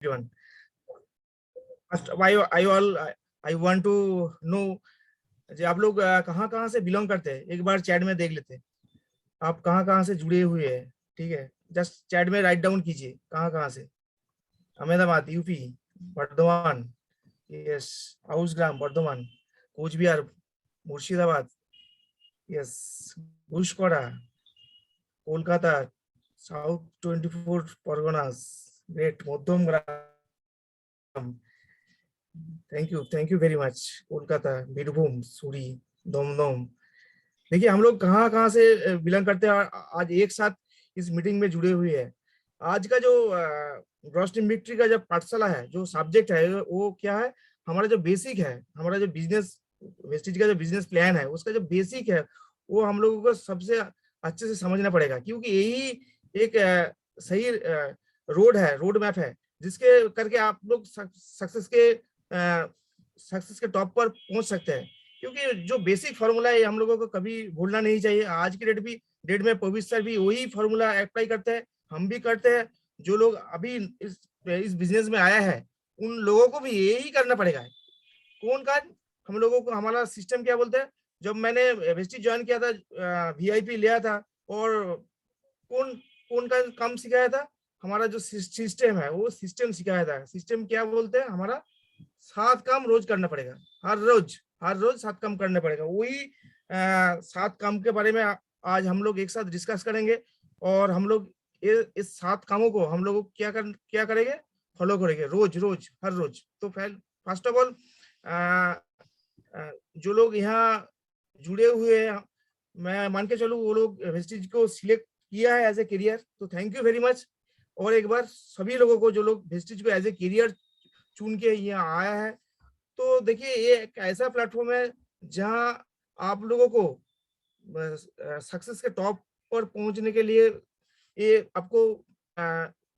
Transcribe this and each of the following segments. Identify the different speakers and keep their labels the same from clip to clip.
Speaker 1: everyone. First, I want to know कि आप लोग कहाँ कहाँ से बिलोंग करते हैं, एक बार चैट में देख लेते हैं आप कहाँ कहाँ से जुड़े हुए हैं। ठीक है, जस्ट चैट में राइट डाउन कीजिए कहाँ कहाँ से। अहमदाबाद यूपी, बर्धमान, यस, हाउस ग्राम बर्धमान, कोच बिहार, मुर्शिदाबाद, यस, घुसखोरा, Kolkata, south 24 Parganas, great, Madhyamgram, thank you very much, Kolkata, Birbhum, Suri, Dumdum. देखिए हम लोग कहाँ कहाँ से बिलोंग करते हैं और आज एक साथ इस मीटिंग में जुड़े हुए हैं। आज का जो ग्रॉस टीम विक्ट्री का जो पाठशाला है, जो सब्जेक्ट है वो क्या है, हमारा जो बेसिक है, हमारा जो बिजनेस वेस्टेज का जो बिजनेस प्लान है उसका जो बेसिक है वो हम लोगों को सबसे अच्छे से समझना पड़ेगा, क्योंकि यही एक सही रोड है, रोड मैप है, जिसके करके आप लोग सक्सेस के टॉप पर पहुंच सकते हैं। क्योंकि जो बेसिक फार्मूला है हम लोगों को कभी भूलना नहीं चाहिए। आज की डेट में पवित्र सर भी वही फार्मूला अप्लाई करते हैं, हम भी करते हैं। जो लोग अभी इस बिजनेस में आया है उन लोगों को भी यही करना पड़ेगा। कौन का हम लोगों को हमारा सिस्टम क्या बोलते हैं, जब मैंने वेस्टिज ज्वाइन किया था, वीआईपी लिया था, और कौन कौन का काम सिखाया था, हमारा जो सिस्टम है वो सिस्टम सिखाया था। सिस्टम क्या बोलते हैं, हमारा 7 काम रोज करना पड़ेगा, हर रोज 7 काम करना पड़ेगा। वही 7 काम के बारे में आज हम लोग एक साथ डिस्कस करेंगे, और हम लोग इस 7 कामों को हम लोग क्या करेंगे, फॉलो करेंगे रोज रोज हर रोज। तो फर्स्ट ऑफ ऑल जो लोग यहाँ जुड़े हुए हैं, मैं मान के चलूँ वो लोग वेस्टिज को सिलेक्ट किया है एज ए करियर, तो थैंक यू वेरी मच। और एक बार सभी लोगों को जो लोग वेस्टिज को एज ए करियर चुन के यहाँ आया है, तो देखिए ये एक ऐसा प्लेटफॉर्म है जहां आप लोगों को सक्सेस के टॉप पर पहुंचने के लिए ये आपको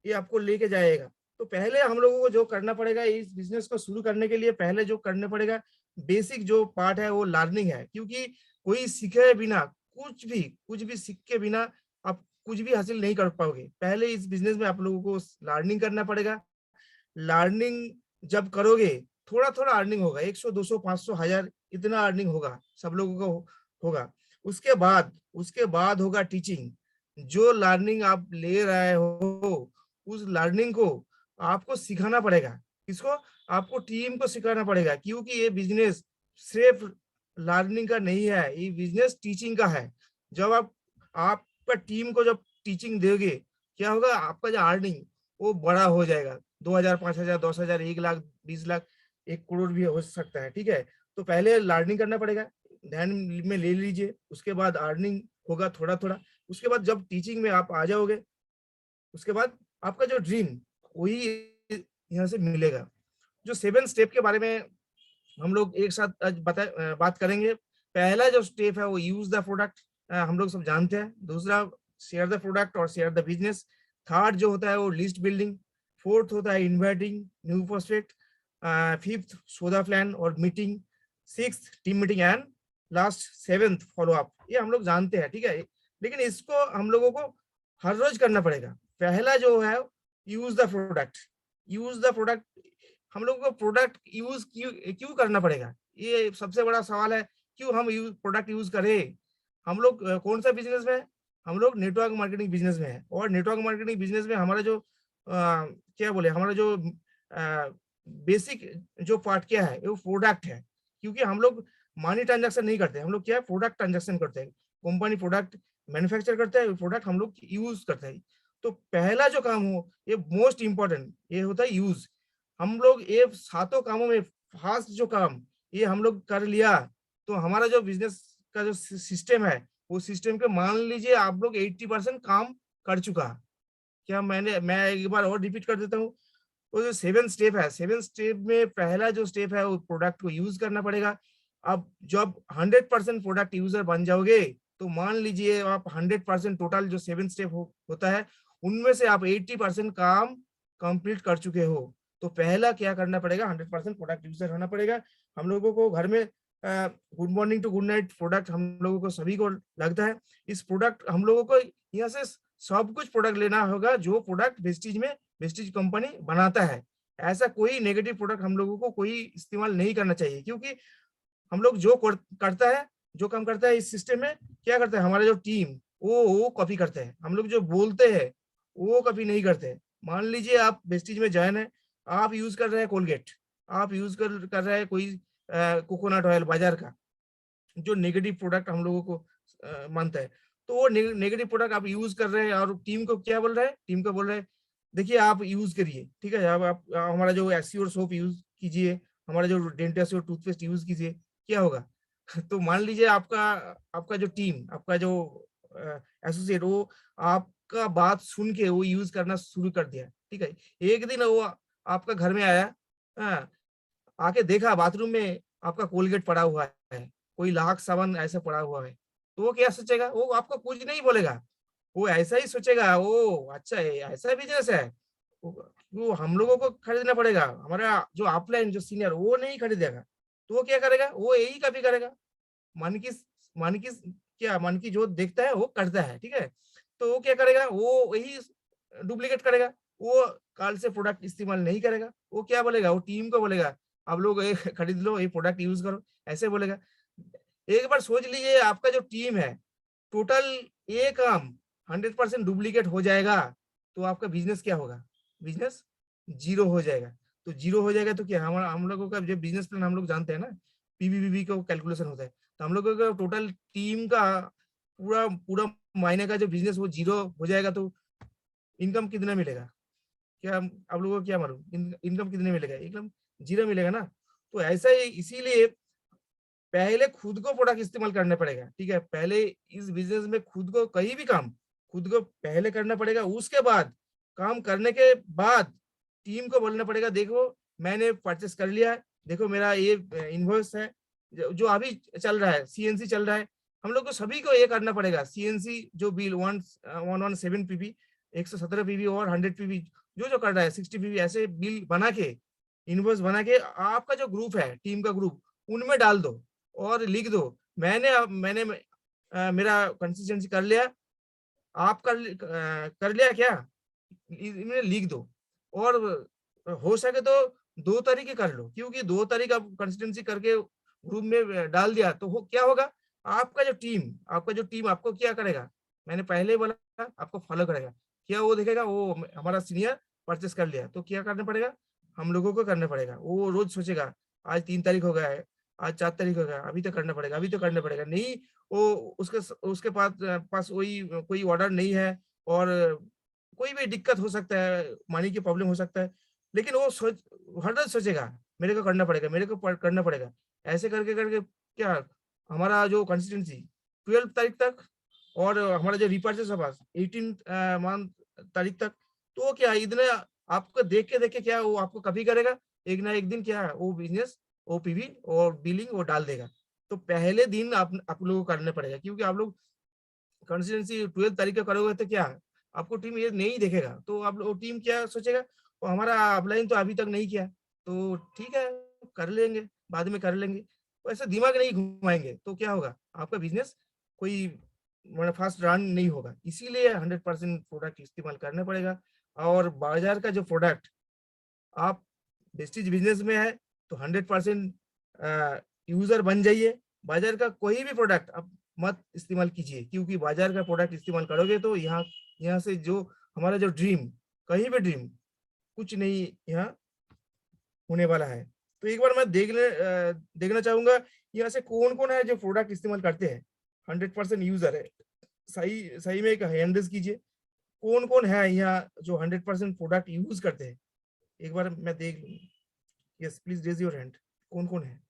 Speaker 1: ये आपको लेके जाएगा। तो पहले हम लोगों को जो करना पड़ेगा इस बिजनेस को शुरू करने के लिए, पहले जो करना पड़ेगा बेसिक जो पार्ट है वो लर्निंग है, क्योंकि कोई सीखे बिना कुछ भी सीख के बिना आप कुछ भी हासिल नहीं कर पाओगे। पहले इस बिजनेस में आप लोगों को लर्निंग करना पड़ेगा। लर्निंग जब करोगे थोड़ा थोड़ा अर्निंग होगा, 100 200 500 1000 इतना अर्निंग होगा, सब लोगों को होगा। उसके बाद होगा टीचिंग। जो लर्निंग आप ले रहे हो उस लर्निंग को आपको सिखाना पड़ेगा। इसको आपको टीम को सिखाना पड़ेगा, क्योंकि ये बिजनेस सिर्फ लर्निंग का नहीं है, ये बिजनेस टीचिंग का है। जब आपका टीम को जब टीचिंग दोगे, क्या होगा, आपका जो अर्निंग वो बड़ा हो जाएगा। 2000 5000 10,000 1 लाख 20 लाख 1 करोड़ भी हो सकता है। ठीक है, तो पहले लर्निंग करना पड़ेगा, ध्यान में ले लीजिए। उसके बाद अर्निंग होगा थोड़ा थोड़ा। उसके बाद जब टीचिंग में आप आ जाओगे, उसके बाद आपका जो ड्रीम वही यहाँ से मिलेगा। जो 7 स्टेप के बारे में हम लोग एक साथ आज बात करेंगे। पहला जो स्टेप है वो यूज द प्रोडक्ट, हम लोग सब जानते हैं। दूसरा शेयर द प्रोडक्ट और शेयर द बिजनेस। थर्ड जो होता है वो लिस्ट बिल्डिंग। फोर्थ होता है इन्वाइटिंग न्यू प्रोस्पेक्ट। फिफ्थ सोदा प्लान और meeting. Sixth team meeting and last 7th follow up. ये हम लोग जानते हैं, ठीक है, लेकिन इसको हम लोगों को हर रोज करना पड़ेगा। पहला जो है use the product. Use the product, हम लोगों को प्रोडक्ट यूज क्यों करना पड़ेगा, ये सबसे बड़ा सवाल है। क्यों हम प्रोडक्ट यूज करें। हम लोग कौन सा बिजनेस में है, हम लोग नेटवर्क मार्केटिंग बिजनेस में है। और नेटवर्क मार्केटिंग बिजनेस में हमारा जो क्या बोले, हमारा जो बेसिक जो पार्ट क्या है वो प्रोडक्ट है। क्योंकि हम लोग मनी ट्रांजैक्शन नहीं करते, हम लोग क्या है प्रोडक्ट ट्रांजैक्शन करते हैं। कंपनी प्रोडक्ट मैन्युफैक्चर करता है, प्रोडक्ट हम लोग यूज करते हैं। तो पहला जो काम हो, ये मोस्ट इंपॉर्टेंट, ये होता है यूज। हम लोग ये 7 कामों में फर्स्ट जो काम ये हम लोग कर लिया, तो हमारा जो बिजनेस का जो सिस्टम है वो सिस्टम के मान लीजिए आप लोग 80% काम कर चुका। क्या मैं एक बार और रिपीट कर देता हूँ। वो जो 7 स्टेप है, 7 स्टेप में पहला जो स्टेप है वो प्रोडक्ट को यूज करना पड़ेगा। अब जब 100% प्रोडक्ट यूजर बन जाओगे, तो मान लीजिए आप 100% टोटल जो 7 स्टेप होता है उनमें से आप 80% काम कंप्लीट कर चुके हो। तो पहला क्या करना पड़ेगा, 100% प्रोडक्ट यूजर होना पड़ेगा। हम लोगों को घर में good morning to good night product हम लोगों को सभी को लगता है। इस प्रोडक्ट हम लोगों को यहाँ से सब कुछ प्रोडक्ट लेना होगा जो प्रोडक्ट वेस्टीज में वेस्टिज कंपनी बनाता है। ऐसा कोई नेगेटिव प्रोडक्ट हम लोगों को कोई इस्तेमाल नहीं करना चाहिए, क्योंकि हम लोग जो करता है, जो काम करता है इस सिस्टम में, क्या करता है हमारा जो टीम, वो कॉपी करते हैं। हम लोग जो बोलते हैं वो कॉपी नहीं करते। मान लीजिए आप वेस्टिज में जॉइन है, आप यूज कर रहे हैं कोलगेट, आप यूज कर रहे हैं कोई कोकोनट ऑयल बाजार का, जो नेगेटिव प्रोडक्ट हम लोगों को मानता है, तो वो नेगेटिव प्रोडक्ट आप यूज कर रहे हैं और टीम को क्या बोल रहे हैं, टीम को बोल रहे हैं देखिए आप यूज करिए, ठीक है, अब आप हमारा जो एस्योर सोप यूज कीजिए, हमारा जो डेंटास्योर टूथपेस्ट यूज कीजिए, क्या होगा तो मान लीजिए आपका आपका जो टीम, आपका जो एसोसिएट, वो आपका बात सुन के वो यूज करना शुरू कर दिया, ठीक है। एक दिन वो आपका घर में आया, हाँ, आके देखा बाथरूम में आपका कोलगेट पड़ा हुआ है, कोई लाख साबुन ऐसा पड़ा हुआ है, तो वो क्या सोचेगा, वो आपको कुछ नहीं बोलेगा, वो ऐसा ही सोचेगा, ओ अच्छा है, ऐसा बिजनेस है, वो हम लोगों को खरीदना पड़ेगा, हमारा जो ऑफलाइन जो सीनियर वो नहीं खरीदेगा, तो वो क्या करेगा, वो यही कॉपी करेगा। मन की मन की क्या, मन की जो देखता है वो करता है, ठीक है। तो वो क्या करेगा, वो वही डुप्लीकेट करेगा, वो कल से प्रोडक्ट इस्तेमाल नहीं करेगा। वो क्या बोलेगा, वो टीम को बोलेगा आप लोग ये खरीद लो, ये प्रोडक्ट यूज करो, ऐसे बोलेगा। एक बार सोच लीजिए आपका जो टीम है, टोटल ये काम 100% डुप्लीकेट हो जाएगा, तो आपका बिजनेस क्या होगा, बिजनेस जीरो हो जाएगा। तो जीरो हो जाएगा तो क्या, हमारा हम लोगों का जो बिजनेस प्लान हम लोग जानते हैं ना, पीवीबीबी का कैलकुलेशन होता है, तो हम लोगों का टोटल टीम का पूरा पूरा महीने का जो बिजनेस वो जीरो हो जाएगा, तो इनकम कितना मिलेगा, क्या आप लोगों को क्या मालूम, इनकम कितने मिलेगा, एकदम जीरो मिलेगा ना। तो ऐसा ही, इसीलिए पहले खुद को प्रोडक्ट इस्तेमाल करना पड़ेगा, ठीक है। पहले इस बिजनेस में खुद को कहीं भी काम खुद को पहले करना पड़ेगा, उसके बाद काम करने के बाद टीम को बोलना पड़ेगा देखो मैंने परचेस कर लिया है, देखो मेरा ये इनवॉइस है, जो अभी चल रहा है, सीएनसी चल रहा है, हम लोग को सभी को ये करना पड़ेगा। सीएनसी जो बिल 117 पीबी, 117 पीबी और 100 पीबी जो जो कर रहा है, 60 पीबी, ऐसे बिल बना के, इनवॉइस बना के आपका जो ग्रुप है, टीम का ग्रुप, उनमें डाल दो और लिख दो मैंने मेरा कंसिस्टेंसी कर लिया, आप कर लिया क्या, इनमें लिख दो। और हो सके तो 2 तरीके कर लो, क्योंकि 2 तारीख आप कंसिस्टेंसी करके ग्रुप में डाल दिया तो क्या होगा, आपका जो टीम आपको क्या करेगा, मैंने पहले ही बोला आपको फॉलो करेगा। क्या वो देखेगा, वो हमारा सीनियर परचेस कर लिया, तो क्या करना पड़ेगा, हम लोगों को करना पड़ेगा। वो रोज सोचेगा आज 3 तारीख हो गया है, आज 4 तारीख हो गया, अभी तो करना पड़ेगा, अभी तो करना पड़ेगा। नहीं, वो उसके पास वही कोई ऑर्डर नहीं है, और कोई भी दिक्कत हो सकता है, मनी की प्रॉब्लम हो सकता है, लेकिन वो हर रोज सोचेगा मेरे को करना पड़ेगा, मेरे को करना पड़ेगा। ऐसे करके करके क्या, हमारा जो कंसिस्टेंसी 12 तारीख तक, और हमारा जो रिपर्चेस होगा 18 मंथ तारीख तक, तो वो क्या इतने आपको देख के क्या वो आपको कभी करेगा, एक ना एक दिन क्या वो बिजनेस ओपीवी और बिलिंग वो डाल देगा। तो पहले दिन आप लोगों को करना पड़ेगा, क्योंकि आप लोग कंसिस्टेंसी 12 तारीख का करोगे तो क्या आपको टीम ये नहीं देखेगा, तो आप लोग टीम क्या सोचेगा, वो हमारा अपलाइन तो अभी तक नहीं किया, तो ठीक है कर लेंगे, बाद में कर लेंगे। तो ऐसा दिमाग नहीं घुमाएंगे तो क्या होगा, आपका बिजनेस कोई मतलब फास्ट रन नहीं होगा। इसीलिए 100% प्रोडक्ट इस्तेमाल करना पड़ेगा। और बाजार का जो प्रोडक्ट, आप वेस्टिज बिजनेस में है तो 100% यूजर बन जाइए। बाजार का कोई भी प्रोडक्ट आप मत इस्तेमाल कीजिए, क्योंकि बाजार का प्रोडक्ट इस्तेमाल करोगे तो यहाँ यहाँ से जो हमारा जो ड्रीम, कहीं भी ड्रीम कुछ नहीं यहाँ होने वाला है। तो एक बार मैं देखना चाहूंगा यहाँ से कौन कौन है जो प्रोडक्ट इस्तेमाल करते हैं, 100% यूजर है। सही सही में एक हैंड रेज कीजिए, कौन कौन है यहाँ जो 100% प्रोडक्ट यूज करते हैं, एक बार मैं देख लूँ। Yes please raise your hand, कौन कौन है।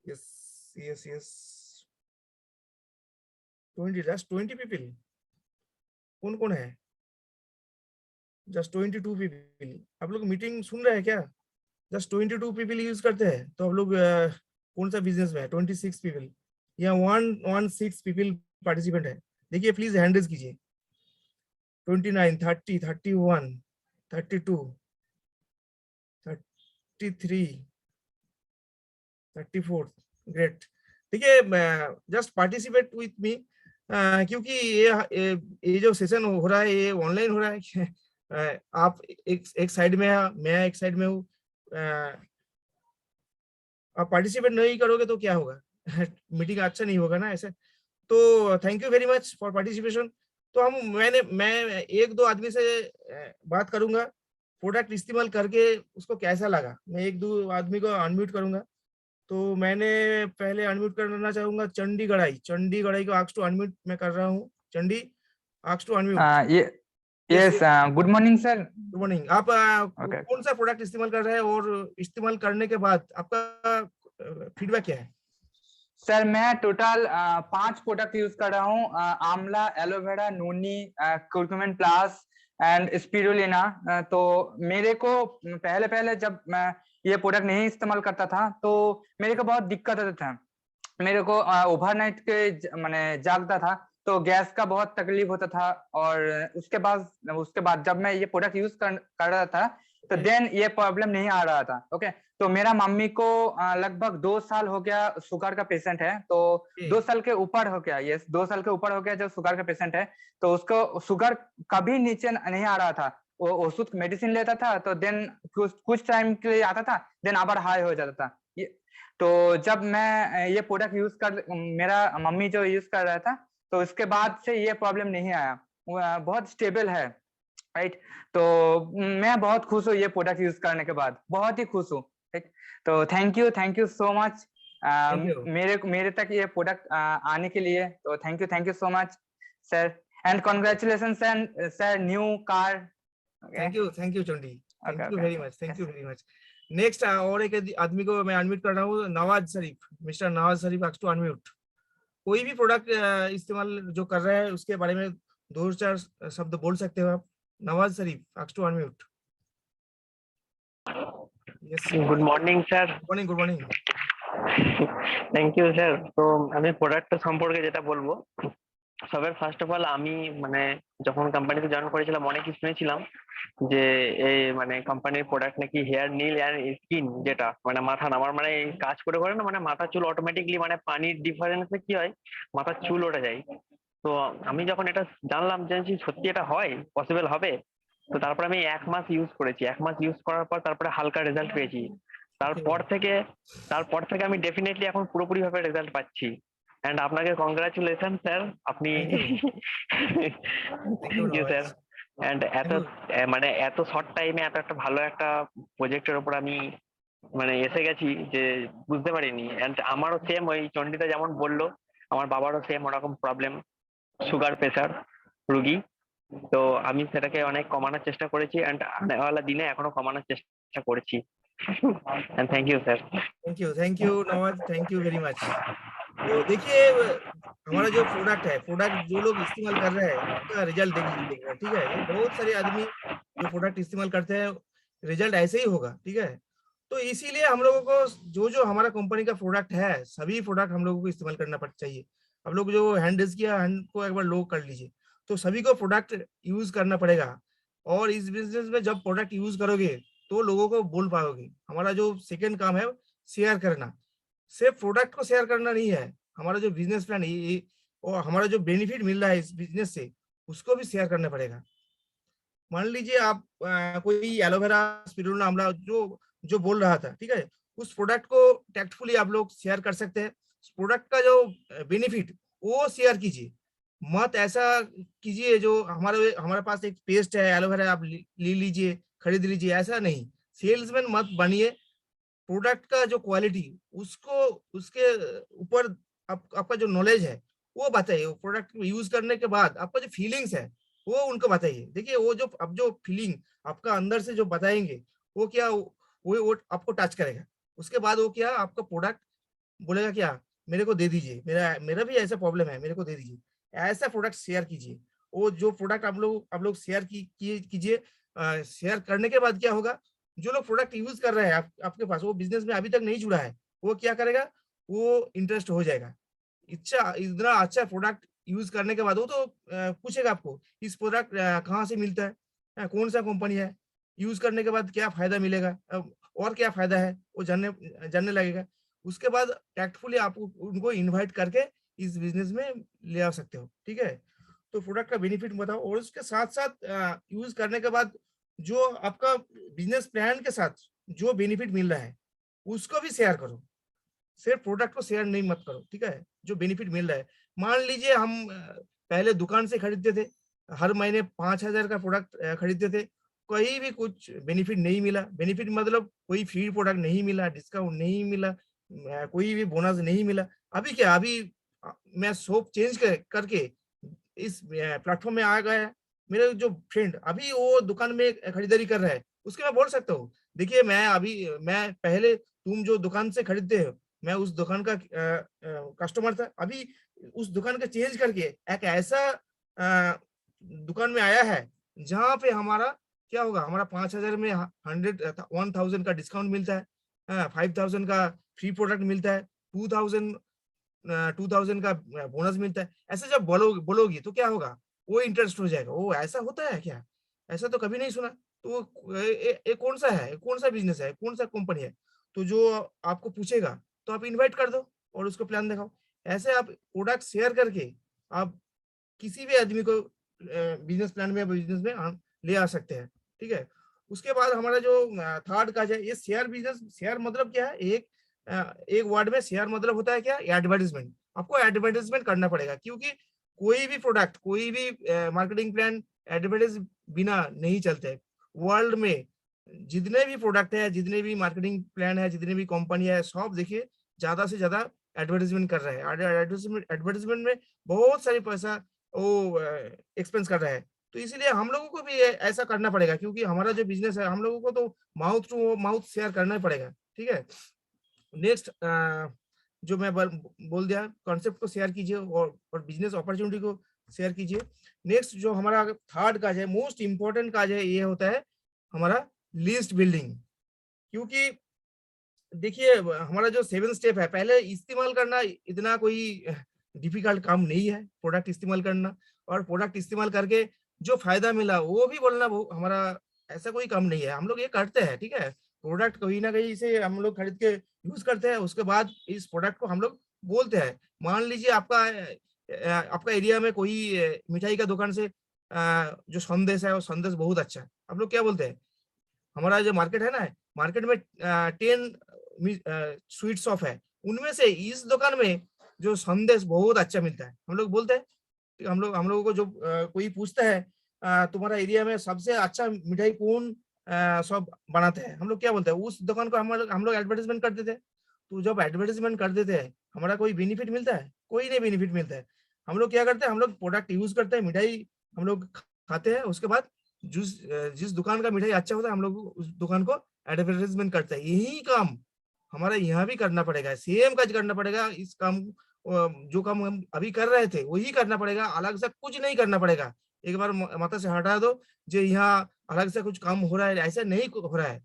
Speaker 1: Yes yes yes 20, just 20 people, कौन कौन है, जस्ट 22 पीपल। आप लोग मीटिंग सुन रहे हैं क्या, जस्ट 22 पीपल यूज करते हैं, तो आप लोग कौन सा बिजनेस में है, 26 पीपल या 116 पीपल पार्टिसिपेंट है। देखिए प्लीज हैंड रेज कीजिए, 29, 30, 31, 32, 33, 34, ग्रेट। देखिए जस्ट पार्टिसिपेट विथ मी, क्योंकि ये जो सेशन हो रहा है ये ऑनलाइन हो रहा है। आप एक साइड में है, मैं एक साइड में हूँ। आप पार्टिसिपेट नहीं करोगे तो क्या होगा? मीटिंग अच्छा नहीं होगा ना ऐसे। तो thank you very much for participation. तो मैं एक दो आदमी से बात करूंगा, प्रोडक्ट इस्तेमाल करके उसको कैसा लगा। मैं एक दो आदमी को अनम्यूट करूंगा। तो मैंने पहले अनम्यूट करना चाहूंगा चंडी गढ़ाई को आस्क टू अनम्यूट मैं कर रहा हूँ। Chandi, ask to unmute.
Speaker 2: ये
Speaker 1: yes,
Speaker 2: yes, good morning sir.
Speaker 1: Good morning. आप
Speaker 2: ओके
Speaker 1: कौन सा प्रोडक्ट इस्तेमाल कर रहे हैं और इस्तेमाल करने के बाद आपका फीडबैक क्या है?
Speaker 2: सर, मैं टोटल 5 प्रोडक्ट यूज कर रहा हूँ। आंवला, aloe vera, noni, curcumin plus and spirulina. तो मेरे को पहले पहले जब मैं ये प्रोडक्ट नहीं इस्तेमाल करता था तो मेरे को बहुत दिक्कत होता था। मेरे को ओवरनाइट के मैंने जागता था तो गैस का बहुत तकलीफ होता था। और उसके बाद जब मैं ये प्रोडक्ट यूज कर रहा था तो देन ये प्रॉब्लम नहीं आ रहा था। ओके, तो मेरा मम्मी को लगभग 2 साल हो गया शुगर का पेशेंट है। तो 2 साल के ऊपर हो गया, यस 2 साल के ऊपर हो गया जो शुगर का पेशेंट है। तो उसको शुगर कभी नीचे नहीं आ रहा था। वो ओषुध मेडिसिन लेता था तो देन कुछ टाइम के लिए आता था, देन आবার हाई हो जाता था। तो जब मैं ये प्रोडक्ट यूज कर, मेरा मम्मी जो यूज कर रहा था तो इसके बाद से ये प्रॉब्लम नहीं आया। बहुत स्टेबल है, राइट। तो मैं बहुत खुश हूँ ये प्रोडक्ट यूज करने के बाद, बहुत ही खुश हूँ। ठीक, तो thank you so much
Speaker 1: thank you,
Speaker 2: मेरे तक ये प्रोडक्ट आने के लिए। तो thank you so much sir, and congratulation sir new car.
Speaker 1: Thank you Chandi,
Speaker 2: okay
Speaker 1: thank you
Speaker 2: okay
Speaker 1: very much, thank you very much. Next और एक आदमी को मैं अनम्यूट कर रहा हूँ, Nawaz Sharif, mister Nawaz Sharif ask to unmute. कोई भी प्रोडक्ट इस्तेमाल जो कर रहा है उसके बारे में दो चार शब्द बोल सकते हो आप। Nawaz Sharif ask to unmute. Yes,
Speaker 3: good morning sir.
Speaker 1: Good morning, good morning.
Speaker 3: Thank you sir. তো আমি প্রোডাক্ট সম্পর্কে যেটা বলবো, সবার ফার্স্ট অফ অল আমি মানে যখন কোম্পানিতে জয়েন করেছিলাম অনেক শুনেছিলাম যে এই মানে কোম্পানির প্রোডাক্ট নাকি হেয়ার নীল অ্যান্ড স্কিন, যেটা মানে মাথা নামার মানে কাজ করে করে না মানে মাথা চুল অটোমেটিকলি মানে পানির ডিফারেন্সে কি হয় মাথার চুল ওঠে যায়। তো আমি যখন এটা জানলাম যে সত্যি এটা হয়, পসিবল হবে, তো তারপর আমি 1 মাস ইউজ করেছি। 1 মাস ইউজ করার পর তারপরে হালকা রেজাল্ট পেয়েছি। তারপর থেকে তারপর থেকে আমি ডেফিনেটলি এখন পুরোপুরি ভাবে রেজাল্ট পাচ্ছি। এন্ড আপনাকে কংগ্রাচুলেশন স্যার, আপনি
Speaker 1: thank you
Speaker 3: thank you sir.
Speaker 1: Nawaz,
Speaker 3: and এত
Speaker 1: थैंक यू।
Speaker 3: মানে এত শর্ট টাইমে এত একটা ভালো একটা প্রজেক্টের উপর আমি মানে এসে গেছি যে বুঝতে পারিনি। এন্ড আমারও সেম ওই চন্ডিতা যেমন বললো, আমার বাবারও সেম ওরকম প্রবলেম, সুগার প্রেসার রুগী। তো আমি সেটাকে অনেক কমানোর চেষ্টা করেছি এন্ড আনেওয়ালা দিনে এখনো কমানোর চেষ্টা করছি। And thank you sir.
Speaker 1: Thank you Nawaz, thank you very much. तो देखिए हमारा जो प्रोडक्ट है, प्रोडक्ट जो लोग इस्तेमाल कर रहे हैं उसका रिजल्ट देख लीजिएगा, ठीक है। ये बहुत सारे आदमी जो प्रोडक्ट इस्तेमाल करते हैं रिजल्ट ऐसे ही होगा, ठीक है। तो इसीलिए हम लोगों को जो जो हमारा कंपनी का प्रोडक्ट है सभी प्रोडक्ट हम लोगों को इस्तेमाल करना चाहिए। आप लोग जो हैंड रेज किया, हैंड को एक बार लो कर लीजिए। तो सभी को प्रोडक्ट यूज करना पड़ेगा। और इस बिजनेस में जब प्रोडक्ट यूज करोगे तो लोगों को बोल पाओगे। हमारा जो सेकंड काम है शेयर करना, सिर्फ प्रोडक्ट को शेयर करना नहीं है। हमारा जो बिजनेस प्लान है और हमारा जो बेनिफिट मिल रहा है इस बिजनेस से उसको भी शेयर करना पड़ेगा। मान लीजिए आप कोई एलोवेरा स्पिरुलिना आंवला जो जो बोल रहा था, ठीक है, उस प्रोडक्ट को टैक्टफुली आप लोग शेयर कर सकते हैं। उस प्रोडक्ट का जो बेनिफिट वो शेयर कीजिए, मत ऐसा कीजिए जो हमारे पास एक पेस्ट है एलोवेरा आप ले लीजिए, खरीद लीजिए, ऐसा नहीं। सेल्समैन मत बनिए। प्रोडक्ट का जो क्वालिटी उसको उसके ऊपर आपका जो नॉलेज है वो बताइए। वो प्रोडक्ट यूज करने के बाद आपका जो फीलिंग्स है वो उनको बताइए। देखिए वो जो अब जो फीलिंग आपका अंदर से जो बताएंगे वो क्या वो आपको टच करेगा। उसके बाद वो क्या आपका प्रोडक्ट बोलेगा क्या मेरे को दे दीजिए, मेरा मेरा भी ऐसा प्रॉब्लम है, मेरे को दे दीजिए। ऐसा प्रोडक्ट शेयर कीजिए। वो जो प्रोडक्ट आप लोग शेयर कीजिए। शेयर करने के बाद क्या होगा, जो लोग प्रोडक्ट यूज कर रहे हैं आपके पास, वो बिजनेस में अभी तक नहीं जुड़ा है, वो क्या करेगा, वो इंटरेस्ट हो जाएगा। इतना अच्छा प्रोडक्ट यूज करने के बाद वो तो पूछेगा आपको इस प्रोडक्ट कहाँ से मिलता है, कौन सा कंपनी है, यूज करने के बाद क्या फायदा मिलेगा, और क्या फायदा है वो जानने जानने लगेगा। उसके बाद टैक्टफुली आप उनको इनवाइट करके इस बिजनेस में ले आ सकते हो, ठीक है। तो प्रोडक्ट का बेनिफिट बताओ और उसके साथ साथ यूज करने के बाद जो आपका बिजनेस प्लान के साथ जो बेनिफिट मिल रहा है उसको भी शेयर करो। सिर्फ प्रोडक्ट को शेयर नहीं मत करो, ठीक है। जो बेनिफिट मिल रहा है, मान लीजिए हम पहले दुकान से खरीदते थे, हर महीने 5,000 का प्रोडक्ट खरीदते थे, कहीं भी कुछ बेनिफिट नहीं मिला। बेनिफिट मतलब कोई फ्री प्रोडक्ट नहीं मिला, डिस्काउंट नहीं मिला, कोई भी बोनस नहीं मिला। अभी क्या, अभी मैं शॉप चेंज करके इस प्लेटफॉर्म में आ गया है। मेरे जो फ्रेंड अभी वो दुकान में खरीदारी कर रहा है, उसके मैं बोल सकता हूँ, देखिए मैं पहले तुम जो दुकान से खरीदते हो, मैं उस दुकान का कस्टमर था। अभी उस दुकान का चेंज करके एक ऐसा दुकान में आया है जहाँ पे हमारा क्या होगा, हमारा 5,000 में 1,000 का डिस्काउंट मिलता है, 5,000 का फ्री प्रोडक्ट मिलता है, 2,000 का बोनस मिलता है। ऐसे जब बोलोगी तो क्या होगा, वो इंटरेस्ट हो जाएगा। वो ऐसा होता है क्या, ऐसा तो कभी नहीं सुना। तो ये कौन सा है, कौन सा बिजनेस है, कौन सा कंपनी है। तो जो आपको पूछेगा तो आप इनवाइट कर दो और उसको प्लान दिखाओ। ऐसे आप प्रोडक्ट शेयर करके आप किसी भी आदमी को बिजनेस प्लान में बिजनेस में ले आ सकते हैं, ठीक है। उसके बाद हमारा जो थर्ड काज है, ये शेयर बिजनेस। शेयर मतलब क्या है, एक वर्ड में शेयर मतलब होता है क्या, एडवर्टाइजमेंट। आपको एडवर्टाइजमेंट करना पड़ेगा, क्योंकि कोई भी प्रोडक्ट, कोई भी मार्केटिंग प्लान एडवर्टाइज बिना नहीं चलते। वर्ल्ड में जितने भी प्रोडक्ट है, जितने भी मार्केटिंग प्लान है, जितने भी कंपनी है, सब देखिए ज्यादा से ज्यादा एडवर्टाइजमेंट कर रहा है। एडवर्टाइजमेंट में बहुत सारी पैसा वो एक्सपेंस कर रहा है। तो इसीलिए हम लोगों को भी ऐसा करना पड़ेगा, क्योंकि हमारा जो बिजनेस है, हम लोगों को तो माउथ टू माउथ शेयर करना ही पड़ेगा, ठीक है। नेक्स्ट जो मैं बोल दिया, कॉन्सेप्ट को शेयर कीजिए और बिजनेस अपॉर्चुनिटी को शेयर कीजिए। नेक्स्ट जो हमारा थर्ड काज है, मोस्ट इंपॉर्टेंट काज है, ये होता है हमारा लिस्ट बिल्डिंग। क्योंकि देखिए हमारा जो 7 स्टेप है, पहले इस्तेमाल करना इतना कोई डिफिकल्ट काम नहीं है, प्रोडक्ट इस्तेमाल करना। और प्रोडक्ट इस्तेमाल करके जो फायदा मिला वो भी बोलना हमारा ऐसा कोई काम नहीं है, हम लोग ये करते हैं, ठीक है। प्रोडक्ट कहीं ना कहीं से हम लोग खरीद के यूज करते हैं, उसके बाद इस प्रोडक्ट को हम लोग बोलते हैं। मान लीजिए आपका एरिया में कोई मिठाई का दुकान से जो संदेश है, वो संदेश बहुत अच्छा है, आप लोग क्या बोलते हैं, हमारा जो मार्केट है ना, मार्केट में 10 स्वीट शॉप है, उनमें से इस दुकान में जो संदेश बहुत अच्छा मिलता है, हम लोग बोलते हैं। हम लोगों को जो कोई पूछता है तुम्हारा एरिया में सबसे अच्छा मिठाई कौन सब बनाते हैं, हम लोग क्या बोलते हैं, उस दुकान को हम लोग एडवर्टाइजमेंट कर देते हैं। तो जब एडवर्टाइजमेंट कर देते हैं, हमारा कोई बेनिफिट मिलता है, कोई नहीं बेनिफिट मिलता है। हम लोग क्या करते हैं, हम लोग प्रोडक्ट यूज करते हैं, मिठाई हम लोग खाते हैं, उसके बाद जिस दुकान का मिठाई अच्छा होता है, हम लोग उस दुकान को एडवर्टाइजमेंट करते हैं। यही काम हमारा यहाँ भी करना पड़ेगा, सेम काज करना पड़ेगा। इस काम जो काम हम अभी कर रहे थे वही करना पड़ेगा, अलग से कुछ नहीं करना पड़ेगा। एक बार माथा से हटा दो जो यहाँ अलग से कुछ काम हो रहा है, ऐसा नहीं हो रहा है।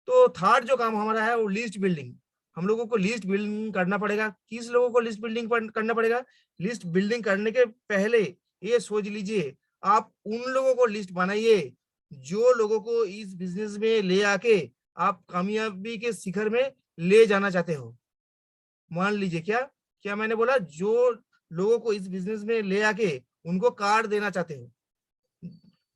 Speaker 1: तो थर्ड जो काम हमारा है वो लिस्ट बिल्डिंग। हम लोगों को लिस्ट बिल्डिंग करना पड़ेगा। किस लोगों को लिस्ट बिल्डिंग करना पड़ेगा, लिस्ट बिल्डिंग करने के पहले ये सोच लीजिए, आप उन लोगों को लिस्ट बनाइए जो लोगों को इस बिजनेस में ले आके आप कामयाबी के शिखर में ले जाना चाहते हो। मान लीजिए क्या क्या मैंने बोला, जो लोगों को इस बिजनेस में ले आके उनको कार्ड देना चाहते हो,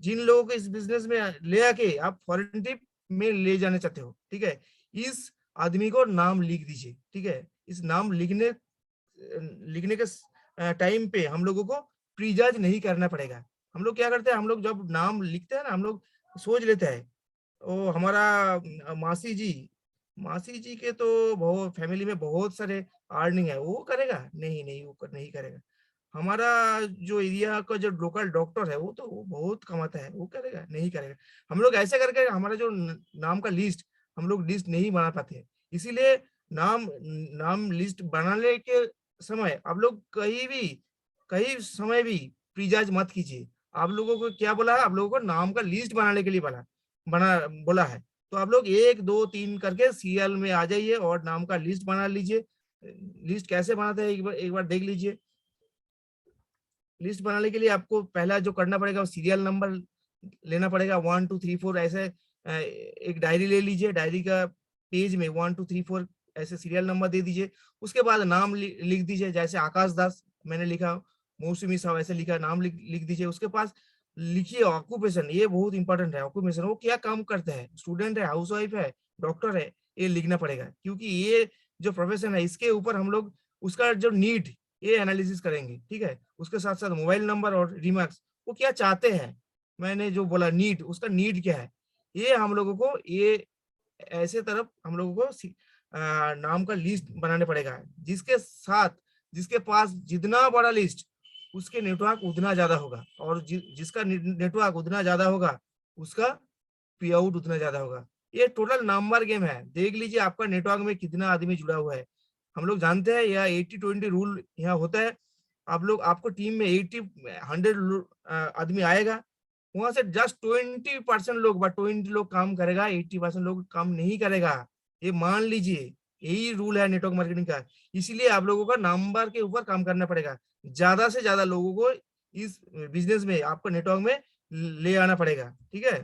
Speaker 1: जिन लोगों को इस बिजनेस में ले आके आप फॉरेन ट्रिप में ले जाने चाहते हो, ठीक है। इस आदमी को नाम लिख दीजिए, ठीक है। इस नाम लिखने के टाइम पे हम लोगों को प्रीजज नहीं करना पड़ेगा। हम लोग क्या करते हैं, हम लोग जब नाम लिखते हैं ना, हम लोग सोच लेते हैं ओ हमारा मासी जी के तो बहुत फैमिली में बहुत सारे अर्निंग है, वो करेगा नहीं, नहीं वो नहीं करेगा। हमारा जो एरिया का जो लोकल डॉक्टर है वो बहुत कमाता है, वो करेगा नहीं करेगा। हम लोग ऐसे करके हमारा जो नाम का लिस्ट हम लोग लिस्ट नहीं बना पाते। इसीलिए नाम लिस्ट बनाने के समय आप लोग कहीं समय भी प्रीजज मत कीजिए। आप लोगों को क्या बोला है, आप लोगों को नाम का लिस्ट बनाने के लिए बोला है। तो आप लोग 1 2 3 करके सीरियल में आ जाइए और नाम का लिस्ट बना लीजिए। लिस्ट कैसे बनाते हैं एक बार देख लीजिए। लिस्ट बनाने के लिए आपको पहला जो करना पड़ेगा वो सीरियल नंबर लेना पड़ेगा, 1 2 3 4 ऐसे एक डायरी ले लीजिए। डायरी का पेज में 1 2 3 4 ऐसे सीरियल नंबर दे दीजिए। उसके बाद नाम लिख दीजिए, जैसे आकाश दास मैंने लिखा, मौसमी साहब ऐसे लिखा, नाम लिख दीजिए। उसके पास लिखिए ऑक्यूपेशन, ये बहुत इंपॉर्टेंट है। ऑक्यूपेशन वो क्या काम करते हैं, स्टूडेंट है, हाउसवाइफ है, डॉक्टर है, ये लिखना पड़ेगा, क्योंकि ये जो प्रोफेशन है इसके ऊपर हम लोग उसका जो नीड ये एनालिसिस करेंगे, ठीक है। उसके साथ साथ मोबाइल नंबर और रिमार्क्स, वो क्या चाहते हैं, मैंने जो बोला नीड, उसका नीड क्या है, ये हम लोगों को ये ऐसे तरफ हम लोगों को नाम का लिस्ट बनाने पड़ेगा, जिसके साथ जिसके पास जितना बड़ा लिस्ट उसके नेटवर्क उतना ज्यादा होगा, और जिसका नेटवर्क उतना ज्यादा होगा उसका पे आउट उतना ज्यादा होगा। ये टोटल नंबर गेम है। देख लीजिए आपका नेटवर्क में कितना आदमी जुड़ा हुआ है। हम लोग जानते हैं यह 80-20 रूल यहाँ होता है। आप लोग, आपको टीम में 80-100 आदमी आएगा, वहां से जस्ट 20% लोग 20 लोग काम करेगा, 80% लोग काम नहीं करेगा। ये मान लीजिए, यही रूल है नेटवर्क मार्केटिंग का। इसलिए आप लोगों का नंबर के ऊपर काम करना पड़ेगा। ज्यादा से ज्यादा लोगों को इस बिजनेस में, आपको नेटवर्क में ले आना पड़ेगा, ठीक है।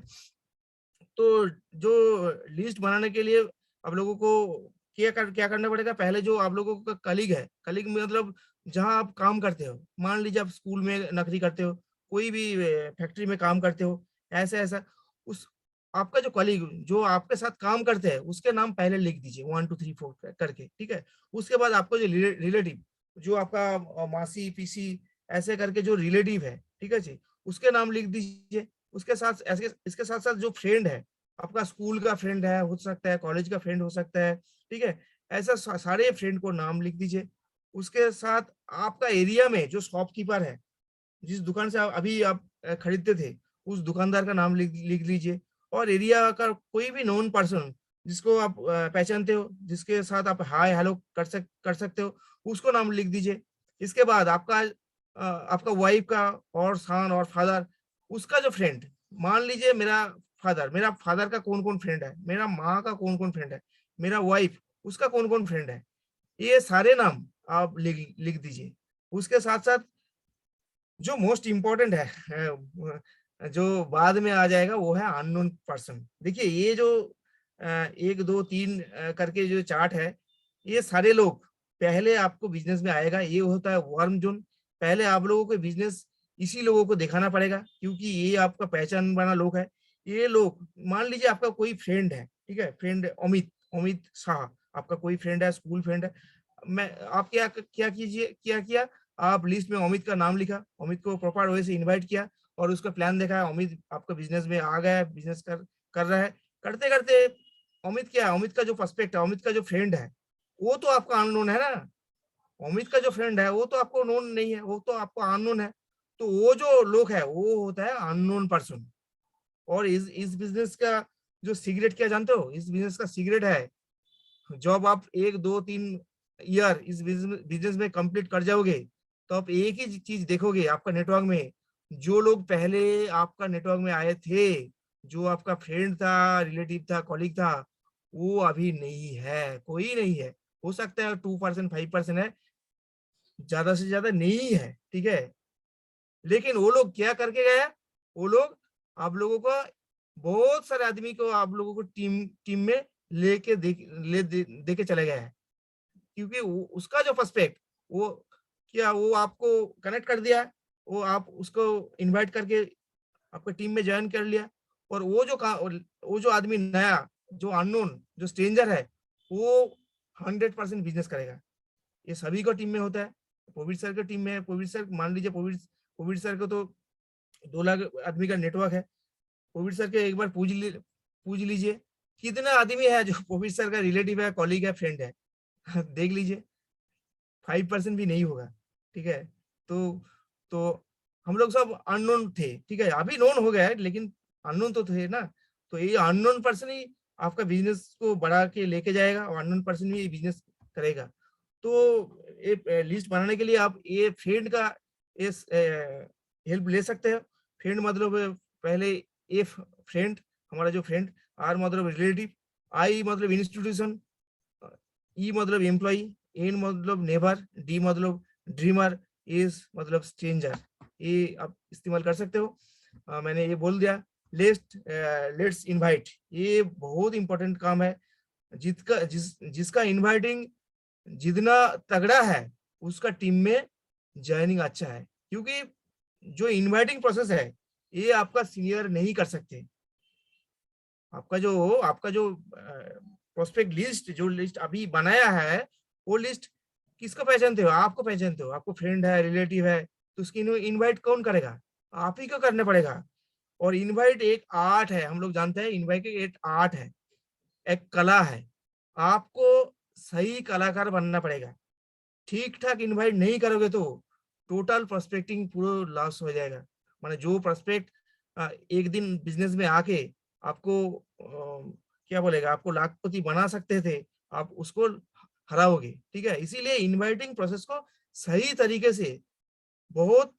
Speaker 1: तो जो लिस्ट बनाने के लिए आप लोगों को क्या करना पड़ेगा, पहले जो आप लोगों का कलीग है, कलीग मतलब जहां आप काम करते हो, मान लीजिए आप स्कूल में नौकरी करते हो, कोई भी फैक्ट्री में काम करते हो, ऐसा ऐसा, उस आपका जो कलीग जो आपके साथ काम करते हैं उसके नाम पहले लिख दीजिए 1 2 3 4 करके, ठीक है। उसके बाद आपको जो रिलेटिव, जो आपका मासी पीसी ऐसे करके जो रिलेटिव है, ठीक है जी, उसके नाम लिख दीजिए। उसके साथ ऐसे, इसके साथ साथ जो फ्रेंड है, आपका स्कूल का फ्रेंड है, हो सकता है कॉलेज का फ्रेंड हो सकता है, ठीक है। ऐसा सारे फ्रेंड को नाम लिख दीजिए। उसके साथ आपका एरिया में जो शॉपकीपर है, जिस दुकान से अभी आप खरीदते थे, उस दुकानदार का नाम लिख लीजिए। और एरिया का कोई भी नोन पर्सन जिसको आप पहचानते हो, जिसके साथ आप हाय हेलो कर सकते हो, उसको नाम लिख दीजिए। इसके बाद आपका वाइफ का और सन और फादर, उसका जो फ्रेंड, मान लीजिए मेरा फादर का कौन कौन फ्रेंड है, मेरा माँ का कौन कौन फ्रेंड है, मेरा वाइफ उसका कौन कौन फ्रेंड है, ये सारे नाम आप लिख दीजिए। उसके साथ साथ जो मोस्ट इम्पोर्टेंट है, जो बाद में आ जाएगा, वो है अननोन पर्सन। देखिए ये जो 1 2 3 करके जो चार्ट है, ये सारे लोग पहले आपको बिजनेस में आएगा, ये होता है वार्म जोन। पहले आप लोगों को बिजनेस इसी लोगों को दिखाना पड़ेगा, क्योंकि ये आपका पहचान बना लोग है। ये लोग, मान लीजिए आपका कोई फ्रेंड है, ठीक है, फ्रेंड अमित अमित शाह, आपका कोई फ्रेंड है, स्कूल फ्रेंड है। मैं आप क्या किया, आप लिस्ट में अमित का नाम लिखा, अमित को प्रॉपर वे से इनवाइट किया, और उसका प्लान देखा है, अमित आपका बिजनेस में आ गया है, बिजनेस कर रहा है। करते करते अमित का जो प्रोस्पेक्ट है, अमित का जो फ्रेंड है, वो तो आपका अननोन है ना। अमित का जो फ्रेंड है वो तो आपको नोन नहीं है, वो तो आपको अननोन है। तो वो जो लोग है वो होता है अननोन पर्सन। और इस बिजनेस का जो सीक्रेट क्या जानते हो, इस बिजनेस का सीक्रेट है, जब आप 1 2 3 ईयर इस बिजनेस में कंप्लीट कर जाओगे, तो आप एक ही चीज देखोगे आपका नेटवर्क में, जो लोग पहले आपका नेटवर्क में आए थे, जो आपका फ्रेंड था, रिलेटिव था, कॉलीग था, वो अभी नहीं है, कोई नहीं है। हो सकता है 2% 5% है, ज्यादा से ज्यादा नहीं है, ठीक है। लेकिन वो लोग क्या करके गया, वो लोग आप लोगों को, बहुत सारे आदमी को आप लोगों को टीम में लेके दे के चले गए हैं, क्योंकि उसका जो पर्सपेक्ट, वो क्या, वो आपको कनेक्ट कर दिया, वो आप उसको इनवाइट करके आपको टीम में ज्वाइन कर लिया। और वो जो आदमी नया, जो अननोन, जो स्ट्रेंजर है, वो 100% बिजनेस करेगा। ये सभी को टीम में होता है। कोविड सर की टीम में है, कोविड सर मान लीजिए, कोविड सर को तो 2 लाख आदमी का नेटवर्क है। कोविड सर के एक बार पूछ लीजिए कितना आदमी है जो कोविड सर का रिलेटिव है, कॉलीग है, फ्रेंड है। देख लीजिए 5% भी नहीं होगा, ठीक है। तो हम लोग सब अननोन थे, ठीक है, अभी नोन हो गया है, लेकिन अननोन तो थे ना। तो ये अननोन पर्सन ही आपका बिजनेस को बढ़ा के लेके जाएगा, और अननोन पर्सन ही बिजनेस करेगा। तो ये लिस्ट बनाने के लिए आप ये फ्रेंड का इस हेल्प ले सकते हो। फ्रेंड मतलब पहले ए फ्रेंड, हमारा जो फ्रेंड, आर मतलब रिलेटिव, आई मतलब इंस्टीट्यूशन, ई मतलब एम्प्लॉई, एन मतलब नेबर, डी मतलब ड्रीमर, एस मतलब स्ट्रेंजर। ये आप इस्तेमाल कर सकते हो। मैंने ये बोल दिया। लेट्स इनवाइट, ये बहुत इंपॉर्टेंट काम है। जिसका इनवाइटिंग जितना तगड़ा है उसका टीम में जॉइनिंग अच्छा है, क्योंकि जो इनवाइटिंग प्रोसेस है ये आपका सीनियर नहीं कर सकते। आपका जो प्रोस्पेक्ट लिस्ट, जो लिस्ट अभी बनाया है, वो लिस्ट किसको पहचानते हो? आपको पहचानते हो। आपको फ्रेंड है, रिलेटिव है, तो उसकी इनवाइट कौन करेगा? आप ही को करना पड़ेगा। और इनवाइट एक आर्ट है, हम लोग जानते हैं इनवाइट एक आर्ट है, एक कला है। आपको सही कलाकार बनना पड़ेगा। ठीक ठाक इनवाइट नहीं करोगे तो टोटल प्रोस्पेक्टिंग पूरा लॉस हो जाएगा। माने जो प्रोस्पेक्ट एक दिन बिजनेस में आके आपको क्या बोलेगा, आपको लाखपति बना सकते थे, आप उसको हराओगे। ठीक है, इसीलिए इनवाइटिंग प्रोसेस को सही तरीके से, बहुत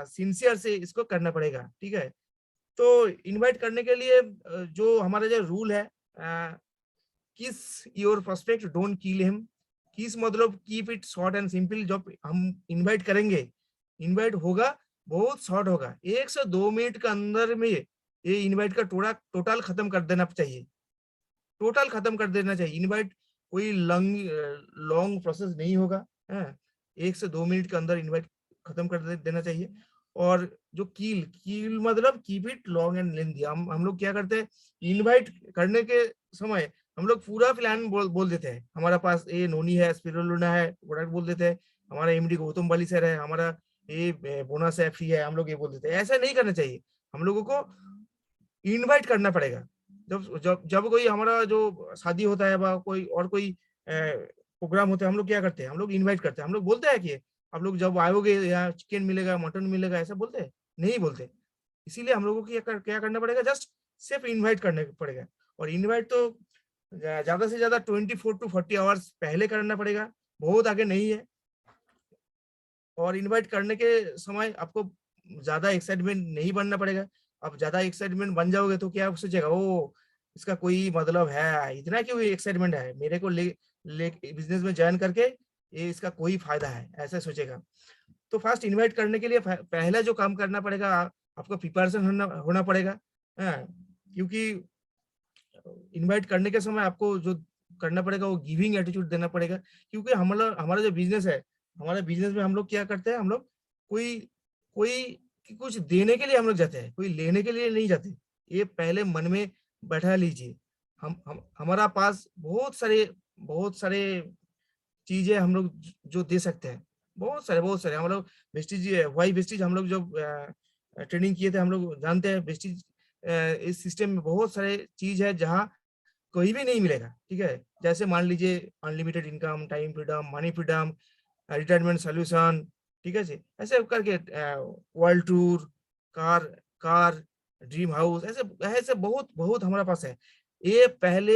Speaker 1: सिंसियर से इसको करना पड़ेगा। ठीक है, तो इनवाइट करने के लिए जो हमारा जो रूल है, किस your prospect, don't kill him. किस मतलब keep it short and simple. जब हम इनवाइट करेंगे, इनवाइट होगा बहुत शॉर्ट होगा, 1 से 2 मिनट के अंदर में ये इनवाइट का टोटल खत्म कर देना चाहिए। टोटल खत्म कर देना चाहिए। इनवाइट कोई लॉन्ग प्रोसेस नहीं होगा। 1 से 2 मिनट के अंदर इनवाइट खत्म कर देना चाहिए। और जो कील मतलब keep it long and lengthy. हम लोग क्या करते हैं, इनवाइट करने के समय हम लोग पूरा प्लान बोल देते हैं। हमारा पास ये नोनी है, स्पिरुलिना है, प्रोडक्ट बोल देते हैं। हमारा एमडी गौतम बाली सर है, हमारा ये बोनस है, फ्री है, हम लोग ये बोल देते हैं। ऐसा नहीं करना चाहिए। हम लोगों को इनवाइट करना पड़ेगा। जब जब जब कोई हमारा जो शादी होता है या कोई प्रोग्राम होता है, हम लोग क्या करते हैं, हम लोग इनवाइट करते हैं। हम लोग बोलते हैं कि आप लोग जब आओगे यहाँ चिकन मिलेगा, मटन मिलेगा, ऐसा बोलते हैं? नहीं बोलते। इसीलिए हम लोगों को क्या करना पड़ेगा, जस्ट सिर्फ इनवाइट करने पड़ेगा। और इनवाइट तो ज्यादा से ज्यादा 24 to 40 आवर्स पहले करना पड़ेगा, बहुत आगे नहीं है। और इनवाइट करने के समय आपको ज्यादा एक्साइटमेंट नहीं बनना पड़ेगा। अब ज्यादा एक्साइटमेंट बन जाओगे तो क्या सोचेगा, ओ इसका कोई मतलब है, इतना क्यों एक्साइटमेंट है, मेरे को ले बिजनेस में ज्वाइन करके ये इसका कोई फायदा है, ऐसा सोचेगा। तो फर्स्ट इनवाइट करने के लिए पहला जो काम करना पड़ेगा, आपको प्रिपरेशन होना पड़ेगा। क्योंकि इनवाइट करने के समय आपको जो करना पड़ेगा वो गिविंग एटीट्यूड देना पड़ेगा। क्योंकि हमारा जो बिजनेस है, हमारे बिजनेस में हम लोग क्या करते हैं, हम लोग कोई कोई कुछ देने के लिए हम लोग जाते हैं, कोई लेने के लिए नहीं जाते। ये पहले मन में बैठा लीजिए। हम हमारा पास बहुत सारे चीजें हम लोग जो दे सकते हैं, बहुत सारे हम लोग वेस्टिज, वाई वेस्टिज हम लोग जब ट्रेनिंग किए थे, हम लोग जानते हैं वेस्टिज इस सिस्टम में बहुत सारे चीज है जहाँ कोई भी नहीं मिलेगा। ठीक है, जैसे मान लीजिए unlimited income, time freedom, money freedom, retirement solution. ठीक है जी, ऐसे करके world tour, car car dream house, ऐसे ऐसे बहुत बहुत हमारे पास है। ये पहले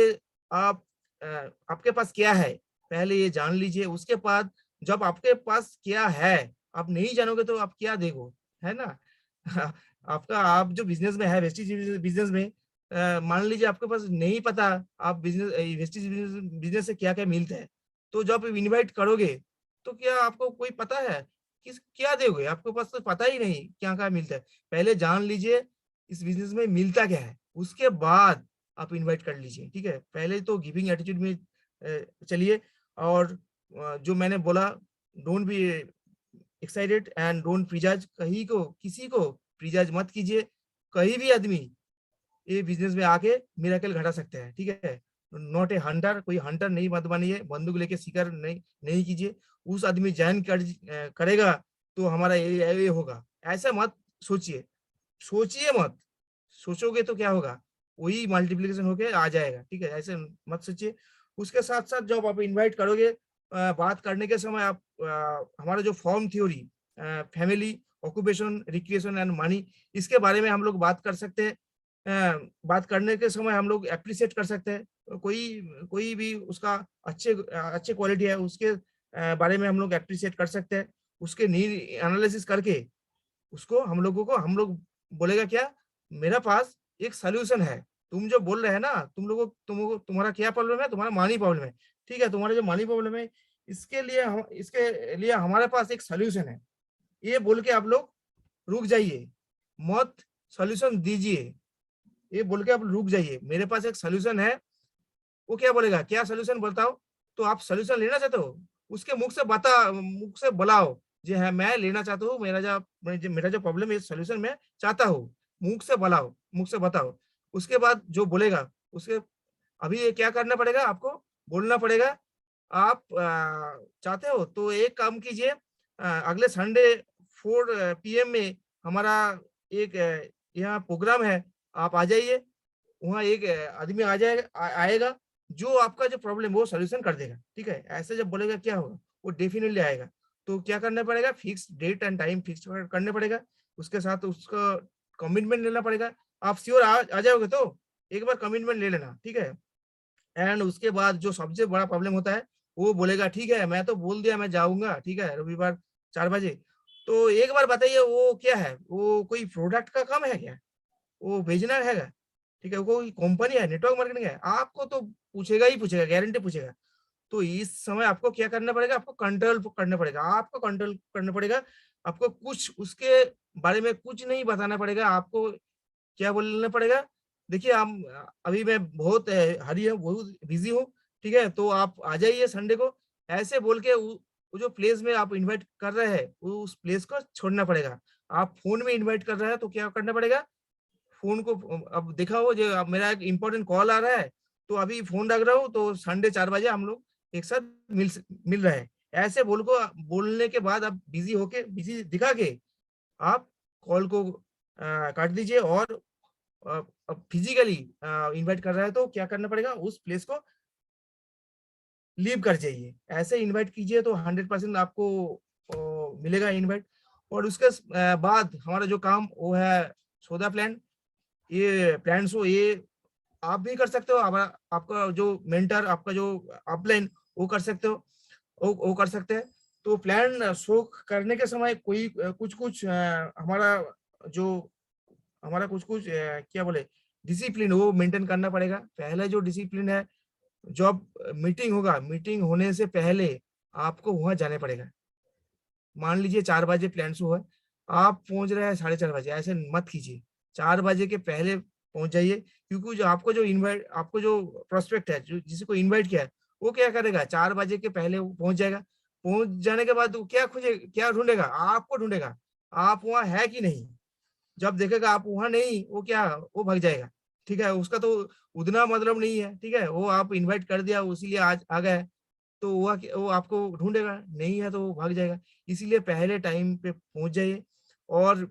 Speaker 1: आप आपके पास क्या है पहले ये जान लीजिए। उसके बाद जब आपके पास क्या है आप नहीं जानोगे तो आप क्या देखो, है ना। आप जो बिजनेस में है, वेस्टिज बिजनेस में, मान लीजिए आपके पास नहीं पता आप वेस्टिज बिजनेस से क्या क्या मिलता है, तो जब इनवाइट करोगे तो क्या आपको कोई पता है किस क्या दोगे? आपके पास तो पता ही नहीं क्या क्या मिलता है। पहले जान लीजिए इस बिजनेस में मिलता क्या है, उसके बाद आप इनवाइट कर लीजिए। ठीक है, पहले तो गिविंग एटीट्यूड में चलिए। और जो मैंने बोला, don't be excited and don't prejudge. किसी को प्रीजज मत कीजिए। कहीं भी आदमी ये बिजनेस में आके मिरेकल घटा सकते हैं। ठीक है, नॉट ए हंटर, कोई हंटर नहीं मत बनिए, बंदूक लेके शिकार नहीं कीजिए। उस आदमी ज्वाइन करेगा तो हमारा ये होगा, ऐसा मत सोचिए। सोचिए मत, सोचोगे तो क्या होगा, वही मल्टीप्लिकेशन होके आ जाएगा। ठीक है, ऐसे मत सोचिए। उसके साथ साथ जब आप इनवाइट करोगे, बात करने के समय आप हमारा जो form theory, family, occupation, recreation and money, इसके बारे में हम लोग बात कर सकते हैं। बात करने के समय हम लोग एप्रिशिएट कर सकते हैं। कोई भी उसका अच्छे क्वालिटी है, उसके बारे में हम लोग एप्रिशिएट कर सकते हैं। उसके नीड एनालिसिस करके उसको हम लोग बोलेगा क्या, मेरा पास एक सॉल्यूशन है। तुम जो बोल रहे हैं ना, तुम्हारा क्या प्रॉब्लम है, तुम्हारा मनी प्रॉब्लम है। ठीक है, तुम्हारा जो मनी प्रॉब्लम है इसके लिए हमारे पास एक सॉल्यूशन है। ये बोल के आप लोग रुक जाइए, मत सॉल्यूशन दीजिए। ये बोल के आप रुक जाइए, मेरे पास एक सॉल्यूशन है, वो क्या बोलेगा, क्या सोल्यूशन बताओ, तो आप सोल्यूशन लेना चाहते हो, उसके मुख से बुलाओ, जी हाँ मैं लेना चाहता हूँ, मेरा जो प्रॉब्लम है सोल्यूशन मैं चाहता हूँ, मुख से बुलाओ, मुख से बताओ। उसके बाद जो बोलेगा उसके अभी ये क्या करना पड़ेगा आपको, बोलना पड़ेगा। आप चाहते हो तो एक काम कीजिए, अगले संडे 4 पीएम में हमारा एक यहाँ प्रोग्राम है, आप आ जाइए। वहाँ एक आदमी आएगा जो आपका जो प्रॉब्लम वो सॉल्यूशन कर देगा, ठीक है? ऐसे जब बोलेगा क्या होगा? वो डेफिनिटली आएगा। तो क्या करना पड़ेगा, fix date and time fix करने पड़ेगा। उसके साथ उसका कमिटमेंट लेना पड़ेगा। आप श्योर आ जाओगे तो? एक बार कमिटमेंट ले लेना, ठीक है? एंड उसके बाद जो सबसे बड़ा प्रॉब्लम होता है, वो बोलेगा ठीक है, मैं तो बोल दिया मैं जाऊँगा, ठीक है, रविवार 4 बजे। तो एक बार बताइए वो क्या है? वो कोई प्रोडक्ट का काम है क्या? वो भेजना हैगा, ठीक है? वो कोई कंपनी है, नेटवर्क मार्केटिंग है, आपको तो पूछेगा ही पूछेगा, गारंटी पूछेगा। तो इस समय आपको क्या करना पड़ेगा? आपको कंट्रोल करना पड़ेगा, आपको कंट्रोल करना पड़ेगा। आपको कुछ उसके बारे में कुछ नहीं बताना पड़ेगा, आपको क्या बोलना पड़ेगा? देखिए अभी मैं बहुत हरी हूँ, बहुत बिज़ी हूँ, ठीक है? तो आप आ जाइए संडे को, ऐसे बोल के वो जो प्लेस में आप इनवाइट कर रहे हैं, उस प्लेस को छोड़ना पड़ेगा। आप फ़ोन में इनवाइट कर रहे हैं, तो क्या करना पड़ेगा? फ़ोन को अब देखा हो जो अब मेरा एक इम्पोर्टेंट कॉल आ रहा है, तो अभी फ़ोन रख रहा हूँ, तो संडे 4 बजे हम लोग एक साथ मिल रहे हैं। ऐसे बोलने के बाद आप बिज़ी दिखा के आप कॉल को काट दीजिए और अब फिजिकली इन्वाइट कर रहा है तो क्या करना पड़ेगा, उस प्लेस को लीव कर जाइए। ऐसे इन्वाइट कीजिए तो 100% आपको मिलेगा इन्वाइट। और उसके बाद हमारा जो काम वो है सौदा प्लान। ये प्लान्स हो ये आप भी कर सकते हो, आपका जो मेंटर, आपका जो अपलाइन वो कर सकते हो, वो कर सकते हैं। तो प्लान शो करने के समय कोई कुछ-कुछ हमारा कुछ-कुछ क्या बोले डिसिप्लिन वो मेंटेन करना पड़ेगा। पहला जो डिसिप्लिन है, जब मीटिंग होगा, मीटिंग होने से पहले आपको वहाँ जाना पड़ेगा। मान लीजिए 4 बजे प्लान शो है, आप पहुँच रहे हैं 4:30 बजे, ऐसे मत कीजिए। 4 बजे के पहले पहुँच जाइए, क्योंकि आपको जो प्रोस्पेक्ट है, जो जिसको इनवाइट किया है, वो क्या करेगा 4 बजे के पहले वो पहुँच जाएगा। पहुँच जाने के बाद वो क्या ढूँढेगा? आपको ढूँढेगा। आप वहाँ है कि नहीं? जब देखेगा आप वहाँ नहीं, वो भाग जाएगा, ठीक है? उसका तो उतना मतलब नहीं है, ठीक है? वो आप इनवाइट कर दिया इसीलिए आज आ गया है, तो वो आपको ढूँढेगा, नहीं है तो वो भाग जाएगा। इसीलिए पहले टाइम पे पहुँच जाइए और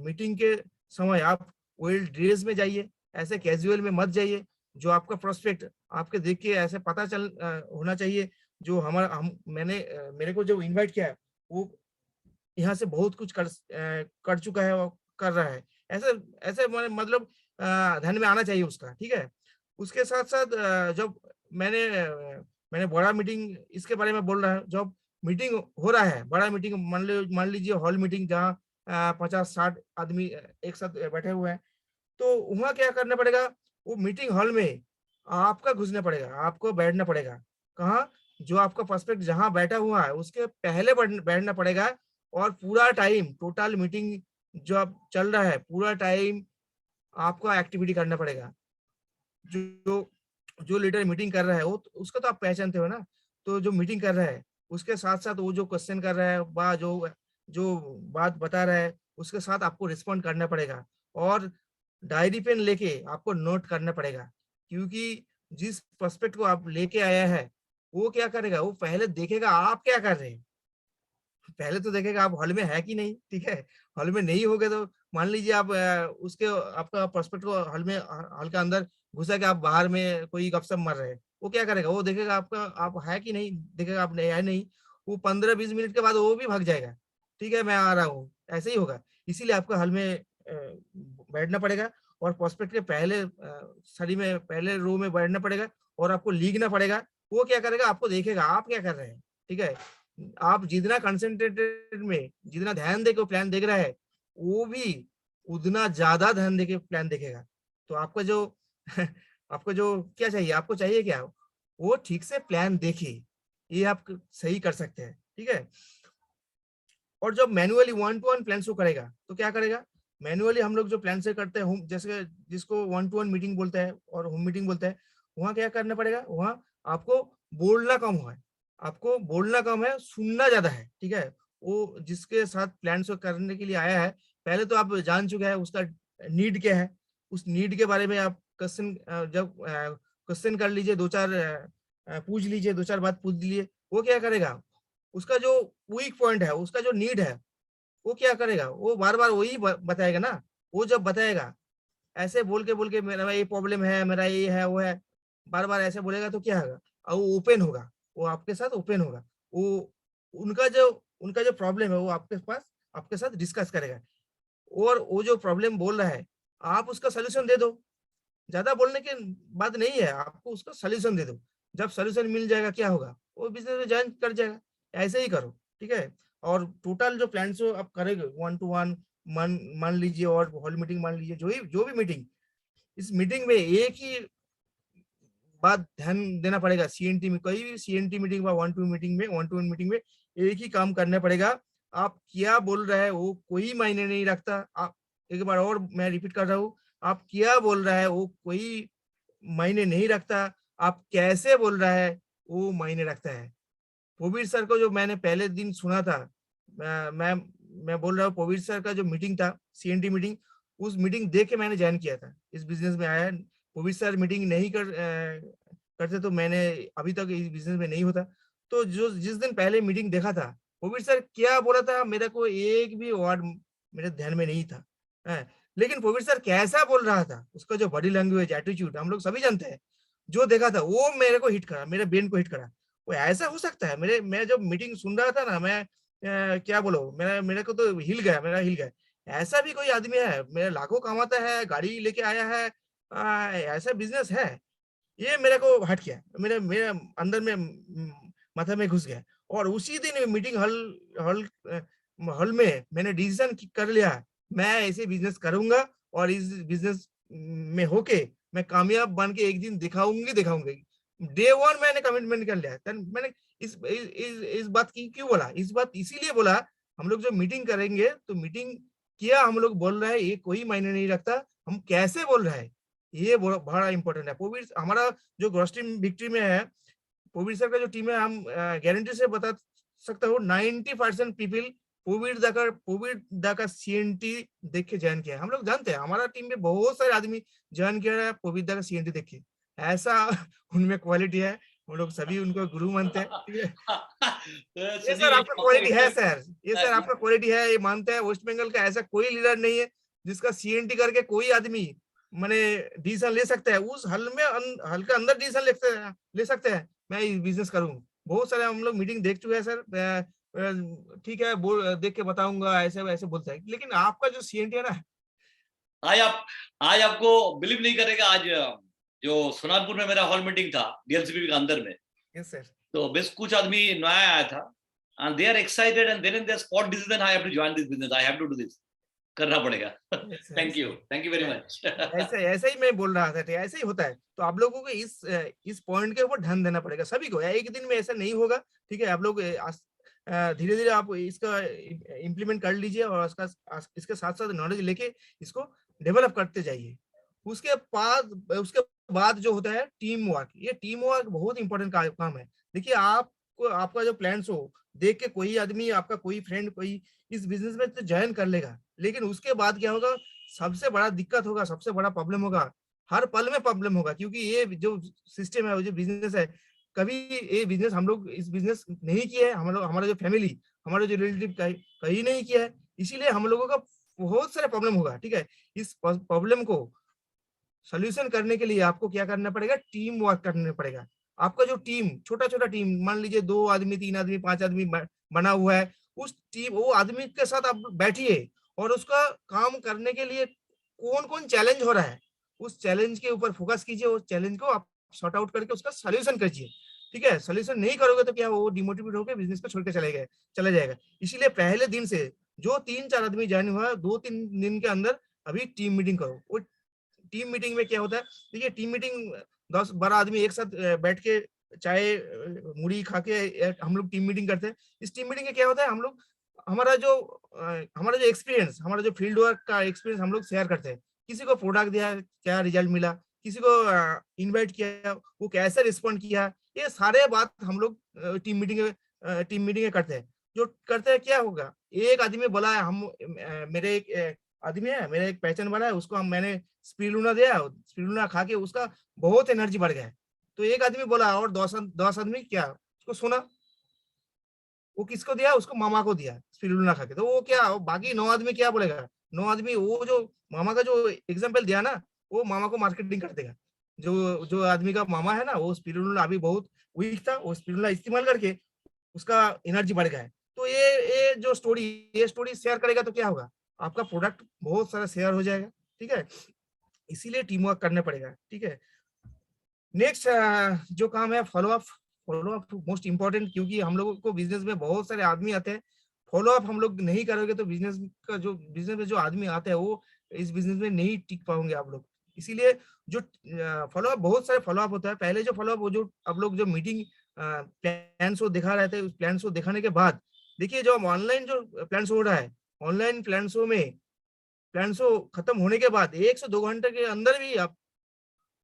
Speaker 1: मीटिंग के समय आप वेल ड्रेस में जाइए, ऐसे कैजुअल में मत जाइए। जो आपका प्रोस्पेक्ट आपके देख के ऐसे पता होना चाहिए, जो हमारा हम मैंने मेरे को जो इनवाइट किया है, वो यहाँ से बहुत कुछ कर चुका है और कर रहा है। ऐसे ऐसे मतलब ध्यान में आना चाहिए उसका, ठीक है? उसके साथ-साथ जब मैंने बड़ा मीटिंग इसके बारे में बोल रहा है, जब मीटिंग हो रहा है, बड़ा मीटिंग मान लीजिए हॉल मीटिंग जहाँ 50-60 आदमी एक साथ बैठे हुए हैं, तो वहाँ क्या करना पड़ेगा, वो मीटिंग हॉल में आपका घुसना पड़ेगा, आपको बैठना पड़ेगा। कहाँ? जो आपका प्रोस्पेक्ट जहाँ बैठा हुआ है, उसके पहले बैठना पड़ेगा और पूरा टाइम टोटल मीटिंग जो अब चल रहा है, पूरा टाइम आपको एक्टिविटी करना पड़ेगा। जो जो लीडर मीटिंग कर रहा है, वो उसको तो आप पहचानते हो ना? तो जो मीटिंग कर रहा है, उसके साथ-साथ वो जो क्वेश्चन कर रहा है, जो जो बात बता रहा है, उसके साथ आपको रिस्पॉन्ड करना पड़ेगा और डायरी पेन लेके आपको नोट करना पड़ेगा, क्योंकि जिस प्रोस्पेक्ट को आप लेके आया है, वो क्या करेगा, वो पहले देखेगा आप क्या कर रहे हैं। पहले तो देखेगा आप हॉल में है कि नहीं, ठीक है? हॉल में नहीं होगे तो मान लीजिए आप आपका प्रोस्पेक्ट को हॉल के अंदर घुसा के आप बाहर में कोई गपशप मार रहे हैं। वो क्या करेगा? वो देखेगा आप है कि नहीं, देखेगा आप नहीं है नहीं, वो 15-20 मिनट के बाद वो भी भाग जाएगा। ठीक है, मैं आ रहा हूँ, ऐसे ही होगा। इसीलिए आपको हॉल में बैठना पड़ेगा और प्रोस्पेक्ट के पहले सारी में पहले रो में बैठना पड़ेगा और आपको लिखना पड़ेगा। वो क्या करेगा? आपको देखेगा आप क्या कर रहे हैं, ठीक है? आप जितना कंसंट्रेटेड में जितना ध्यान दे के प्लान देख रहा है, वो भी उतना ज़्यादा ध्यान देके प्लान देखेगा। तो आपका जो आपको जो क्या चाहिए? आपको चाहिए क्या? वो ठीक से प्लान देखे, ये आप सही कर सकते हैं, ठीक है? और जब manually one two one plan show करेगा, तो क्या करेगा? मैनुअली हम लोग जो प्लान से करते हैं होम जैसे जिसको वन टू वन मीटिंग बोलते हैं और होम मीटिंग बोलते हैं, वहाँ क्या करना पड़ेगा, वहाँ आपको बोलना कम है, आपको बोलना कम है, सुनना ज्यादा है, ठीक है। वो जिसके साथ प्लान्स को करने के लिए आया है, पहले तो आप जान चुके हैं उसका नीड क्या है, उस नीड के बारे में आप क्वेश्चन जब क्वेश्चन कर लीजिए, दो चार पूछ लीजिए, दो चार बात पूछ लीजिए, वो क्या करेगा, उसका जो वीक पॉइंट है, उसका जो नीड है, वो क्या करेगा, वो बार बार वही बताएगा ना। वो जब बताएगा, ऐसे बोल के मेरा ये प्रॉब्लम है, मेरा ये है, वो है, बार बार ऐसे बोलेगा तो क्या होगा, और वो ओपन होगा, वो आपके साथ ओपन होगा, वो उनका जो प्रॉब्लम है वो आपके पास आपके साथ डिस्कस करेगा, और वो जो प्रॉब्लम बोल रहा है, आप उसका सॉल्यूशन दे दो। ज़्यादा बोलने की बात नहीं है, आपको उसका सॉल्यूशन दे दो। जब सॉल्यूशन मिल जाएगा क्या होगा? वो बिज़नेस में जॉइन कर जाएगा। ऐसे ही करो, ठीक है? और टोटल जो प्लान्स हो आप करेंगे 1 टू 1 मान मान लीजिए, और हॉल मीटिंग मान लीजिए, जो भी मीटिंग, इस मीटिंग में एक ही बात ध्यान देना पड़ेगा। सीएनटी में कोई भी सीएनटी मीटिंग व 1 टू 1 मीटिंग में एक ही काम करना पड़ेगा। आप क्या बोल रहे हैं वो कोई मायने नहीं रखता। आप एक बार और मैं रिपीट कर रहा हूँ, आप क्या बोल रहा है वो कोई मायने नहीं रखता, आप कैसे बोल रहा है वो मायने रखता है। पोवीर सर को जो मैंने पहले दिन सुना था, मैं बोल रहा हूँ, पोवीर सर का जो मीटिंग था, सीएनटी मीटिंग, उस मीटिंग देख के मैंने ज्वाइन किया था, इस बिजनेस में आया। पोवीर सर मीटिंग नहीं करते तो मैंने अभी तक इस बिजनेस में नहीं होता। तो जो जिस दिन पहले मीटिंग देखा था, पोवीर सर क्या बोला था, मेरे को एक भी वर्ड मेरे ध्यान में नहीं था, है। लेकिन पोवीर सर कैसा बोल रहा था, उसका जो बॉडी लैंग्वेज, एटीट्यूड, हम लोग सभी जानते हैं। जो देखा था वो मेरे को हिट करा, मेरे ब्रेन को हिट करा। वो ऐसा हो सकता है, मेरे मैं जब मीटिंग सुन रहा था ना, मैं क्या बोलो, मेरे को तो हिल गया, मेरा हिल गया। ऐसा भी कोई आदमी है, मेरा लाखों कमाता है, गाड़ी लेके आया है, ऐसा बिजनेस है, ये मेरे को हट गया, मेरे मेरे अंदर में माथा में घुस गया। और उसी दिन मीटिंग हॉल हॉल हॉल में मैंने डिसीजन कर लिया, मैं ऐसे बिजनेस करूंगा, और इस बिजनेस में होके मैं कामयाब बन के एक दिन दिखाऊंगी। डे वन मैंने कमिटमेंट कर लिया। then मैंने इस बात की क्यों बोला, इस बात इसीलिए बोला, हम लोग जो मीटिंग करेंगे तो मीटिंग क्या हम लोग बोल रहे हैं ये कोई मायने नहीं रखता, हम कैसे बोल रहे हैं ये बड़ा इंपॉर्टेंट है। पोवीर हमारा जो ग्रॉस टीम विक्ट्री में है, पोवीर सर का जो टीम है, हम गारंटी से बता सकता हूँ 90% पीपल पोवीर दा का सीएनटी देख के ज्वाइन किया है। हम लोग जानते हैं हमारा टीम में बहुत सारे आदमी ज्वाइन किया है पोवीर दा का सीएनटी देख के। ऐसा उनमें क्वालिटी है, हम लोग सभी उनको गुरु मानते हैं, ठीक है। ये सर आपका क्वालिटी है सर, ये सर आपका क्वालिटी है, ये मानते हैं। वेस्ट बंगाल का ऐसा कोई लीडर नहीं है जिसका सीएनटी करके कोई आदमी माने डिसीजन ले सकता है, उस हल में हल के अंदर डिसीजन ले सकते हैं, मैं ये बिजनेस करूँ। बहुत सारे हम लोग मीटिंग देख चुके हैं सर। ठीक है, बोल देख के बताऊंगा, ऐसे वैसे बोलता है, लेकिन आपका जो सीएनटी है ना,
Speaker 4: आज आपको बिलीव नहीं करेगा। आज जो सोनारपुर में मेरा हॉल मीटिंग था डीएलसीपी के अंदर में,
Speaker 1: यस सर,
Speaker 4: तो बस कुछ आदमी नया आया था, and they are excited and then in their spot decision I have to join this business, I have to do this, करना पड़ेगा। Thank you very much.
Speaker 1: ऐसे ही मैं बोल रहा था, ऐसे ही होता है। तो आप लोगों को इस पॉइंट के ऊपर ध्यान देना पड़ेगा सभी को। एक दिन में ऐसा नहीं होगा, ठीक है। आप लोग धीरे धीरे आप इसका इम्प्लीमेंट कर लीजिए, और इसके साथ साथ नॉलेज लेके इसको डेवलप करते जाइए। उसके बाद जो होता है टीम वर्क, ये टीम वर्क बहुत इंपॉर्टेंट काम है। देखिए, आपको आपका जो प्लान्स हो देख के कोई आदमी, आपका कोई फ्रेंड, कोई इस बिजनेस में तो ज्वाइन कर लेगा, लेकिन उसके बाद क्या होगा, सबसे बड़ा दिक्कत होगा, सबसे बड़ा प्रॉब्लम होगा, हर पल में प्रॉब्लम होगा। क्योंकि ये जो सिस्टम है, वो जो बिजनेस है, कभी ये बिजनेस हम लोग इस बिजनेस नहीं किया है, हमारा जो फैमिली, हमारा जो रिलेटिव कहीं नहीं किया है, इसीलिए हम लोगों का बहुत सारे प्रॉब्लम होगा, ठीक है। इस प्रॉब्लम को सोल्यूशन करने के लिए आपको क्या करना पड़ेगा, टीम वर्क करना पड़ेगा। आपका जो टीम, छोटा छोटा टीम, मान लीजिए 2 आदमी, 3 आदमी, 5 आदमी बना हुआ है, उस टीम, वो आदमी के साथ आप बैठिए, और उसका काम करने के लिए कौन कौन चैलेंज हो रहा है, उस चैलेंज के ऊपर फोकस कीजिए, उस चैलेंज को आप सॉर्ट आउट करके उसका सोल्यूशन कीजिए, ठीक है। सोल्यूशन नहीं करोगे तो क्या, वो डिमोटिवेट होकर बिजनेस को छोड़ के चला जाएगा। इसीलिए पहले दिन से जो 3-4 आदमी ज्वाइन हुआ है, 2-3 दिन के अंदर अभी टीम मीटिंग करो। वो टीम मीटिंग में क्या होता है, देखिए, टीम मीटिंग 10-12 आदमी एक साथ बैठ के चाय मुड़ी खा के हम लोग टीम मीटिंग करते हैं। इस टीम मीटिंग में क्या होता है, हम लोग हमारा जो एक्सपीरियंस, हमारा जो फील्ड वर्क का एक्सपीरियंस हम लोग शेयर करते हैं। किसी को प्रोडक्ट दिया, क्या रिजल्ट मिला, किसी को इनवाइट किया, वो कैसे रिस्पॉन्ड किया, ये सारे बात हम लोग टीम मीटिंग में करते हैं। जो करते हैं क्या होगा, एक आदमी बोला है, मेरे एक आदमी है, मेरा एक पहचान वाला है, उसको मैंने स्पिरुलिना दिया, स्पिरुलिना खा के उसका बहुत एनर्जी बढ़ गया है। तो एक आदमी बोला और 10 आदमी क्या उसको सुना, वो किसको दिया, उसको मामा को दिया स्पिरुलिना खा के। तो वो क्या, वो बाकी 9 आदमी क्या बोलेगा, 9 आदमी वो जो मामा का जो एग्जाम्पल दिया ना, वो मामा को मार्केटिंग कर देगा। जो जो आदमी का मामा है ना, वो स्पिरुलिना अभी बहुत वीक था, वो स्पिरुलिना इस्तेमाल करके उसका एनर्जी बढ़ गया है। तो ये जो ये स्टोरी शेयर करेगा तो क्या होगा, आपका प्रोडक्ट बहुत सारा शेयर हो जाएगा, ठीक है। इसीलिए टीम वर्क करना पड़ेगा, ठीक है। नेक्स्ट जो काम है फॉलो अप मोस्ट इम्पोर्टेंट, क्योंकि हम लोगों को बिजनेस में बहुत सारे आदमी आते हैं, फॉलो अप हम लोग नहीं करोगे तो बिजनेस में जो आदमी आते हैं वो इस बिजनेस में नहीं टिक पाओगे आप लोग। इसीलिए जो फॉलो अप, बहुत सारे फॉलो अप होता है। पहले जो फॉलो अप, वो जो आप लोग जो मीटिंग प्लान शो दिखा रहे थे, उस प्लान शो दिखाने के बाद देखिए जो ऑनलाइन जो प्लान शो हो रहा है, ऑनलाइन प्लान शो में प्लान शो खत्म होने के बाद 1 से 2 घंटे के अंदर भी आप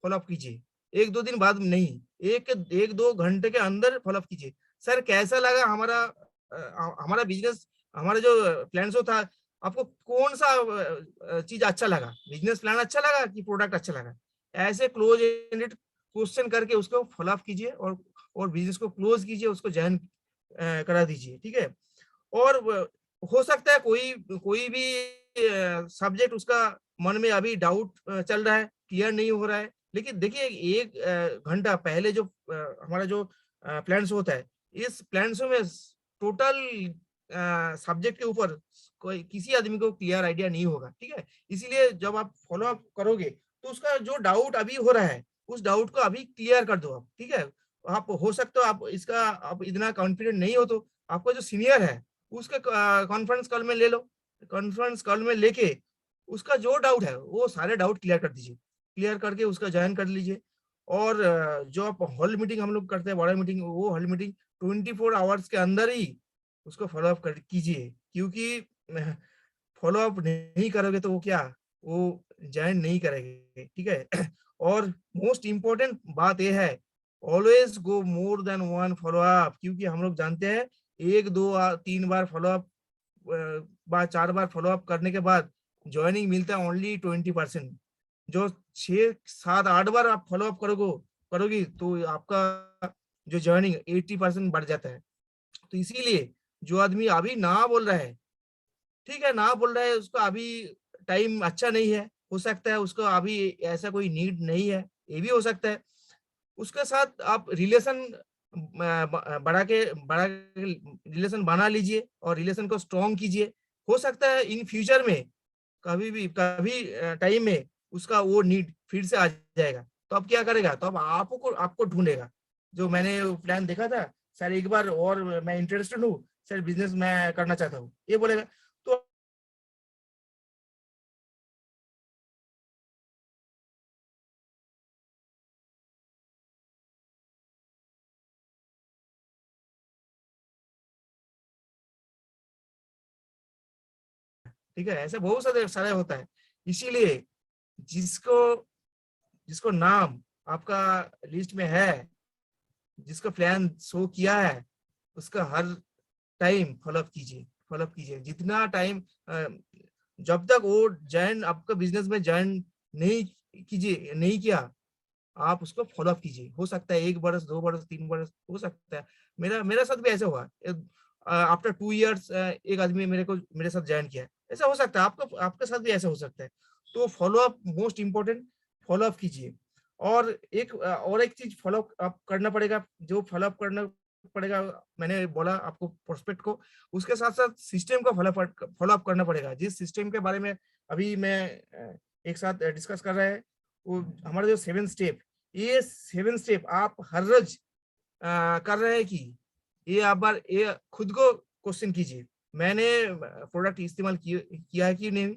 Speaker 1: फॉलो अप कीजिए, 1-2 दिन बाद नहीं, 1-2 घंटे के अंदर फॉलो अप कीजिए। सर कैसा लगा हमारा बिजनेस, हमारा जो प्लान शो था, आपको कौन-सा चीज़ अच्छा लगा? बिजनेस प्लान अच्छा लगा कि प्रोडक्ट अच्छा लगा? ऐसे क्लोज एंडेड क्वेश्चन करके उसको फॉलो अप कीजिए और बिजनेस को क्लोज कीजिए, उसको जॉइन करा दीजिए, ठीक है? और हो सकता है कोई भी सब्जेक्ट उसका मन में अभी डाउट चल रहा है, क्लियर नहीं हो रहा है, लेकिन देखिए 1 घंटा पहले जो हमारा जो प्लान शो होता है, इस प्लान शो में टोटल सब्जेक्ट के ऊपर कोई किसी आदमी को क्लियर आइडिया नहीं होगा, ठीक है। इसीलिए जब आप फॉलो अप करोगे तो उसका जो डाउट अभी हो रहा है, उस डाउट को अभी क्लियर कर दो आप, ठीक है। आप हो सकता है आप इतना कॉन्फिडेंट नहीं हो तो आपका जो सीनियर है उसके कॉन्फ्रेंस कॉल में ले लो, कॉन्फ्रेंस कॉल में लेके उसका जो डाउट है वो सारे डाउट क्लियर कर दीजिए, क्लियर करके उसका जॉइन कर लीजिए। और जो आप हॉल मीटिंग हम लोग करते हैं, बड़ा मीटिंग, वो हॉल मीटिंग 24 आवर्स के अंदर ही उसको फॉलो अप कीजिए, क्योंकि फॉलो अप नहीं करोगे तो वो क्या, वो जॉइन नहीं करेंगे, ठीक है। और मोस्ट इम्पोर्टेंट बात ये है, always go more than 1 follow up, क्योंकि हम लोग जानते हैं 1 2 3 बार फॉलो अप, 4 बार फॉलो अप करने के बाद ज्वाइनिंग मिलता है ओनली 20%। जो 6 7 8 बार आप फॉलो अप करोगी तो आपका जो ज्वाइनिंग 80% बढ़ जाता है। तो इसीलिए जो आदमी अभी ना बोल रहा है, ठीक है, ना बोल रहा है, उसका अभी टाइम अच्छा नहीं है, हो सकता है उसको अभी ऐसा कोई नीड नहीं है, ये भी हो सकता है। उसके साथ आप रिलेशन बड़ा के रिलेशन बना लीजिए और रिलेशन को स्ट्रॉन्ग कीजिए। हो सकता है इन फ्यूचर में कभी टाइम में उसका वो नीड फिर से आ जाएगा, तो अब क्या करेगा, तो अब आपको ढूंढेगा। जो मैंने प्लान देखा था, सर एक बार और मैं इंटरेस्टेड हूँ, सर बिजनेस मैं करना चाहता हूँ, ये बोलेगा। तो ठीक है, ऐसे बहुत सारे सारे होता है। इसीलिए जिसको जिसको नाम आपका लिस्ट में है, जिसका प्लान शो किया है, उसका हर टाइम फॉलो अप कीजिए जितना टाइम, जब तक वो जॉइन आपका बिजनेस में जॉइन नहीं किया, आप उसको फॉलो अप कीजिए। हो सकता है 1 बरस, 2 बरस, 3 बरस हो सकता है। मेरा साथ भी ऐसा हुआ। आफ्टर 2 इयर्स एक आदमी मेरे साथ जॉइन किया है। ऐसा हो सकता है, आपके साथ भी ऐसा हो सकता है। तो follow up most important, follow up कीजिए। और एक चीज फॉलो अप करना पड़ेगा, जो फॉलो अप करना पड़ेगा, मैंने बोला आपको प्रोस्पेक्ट को, उसके साथ-साथ सिस्टम को फॉलो अप करना पड़ेगा। जिस सिस्टम के बारे में अभी मैं एक साथ डिस्कस कर रहे हैं, वो हमारा जो 7 स्टेप, ये 7 स्टेप आप हर रोज कर रहे हैं कि ये आप बार ये खुद को क्वेश्चन कीजिए, मैंने प्रोडक्ट इस्तेमाल किया है कि नहीं,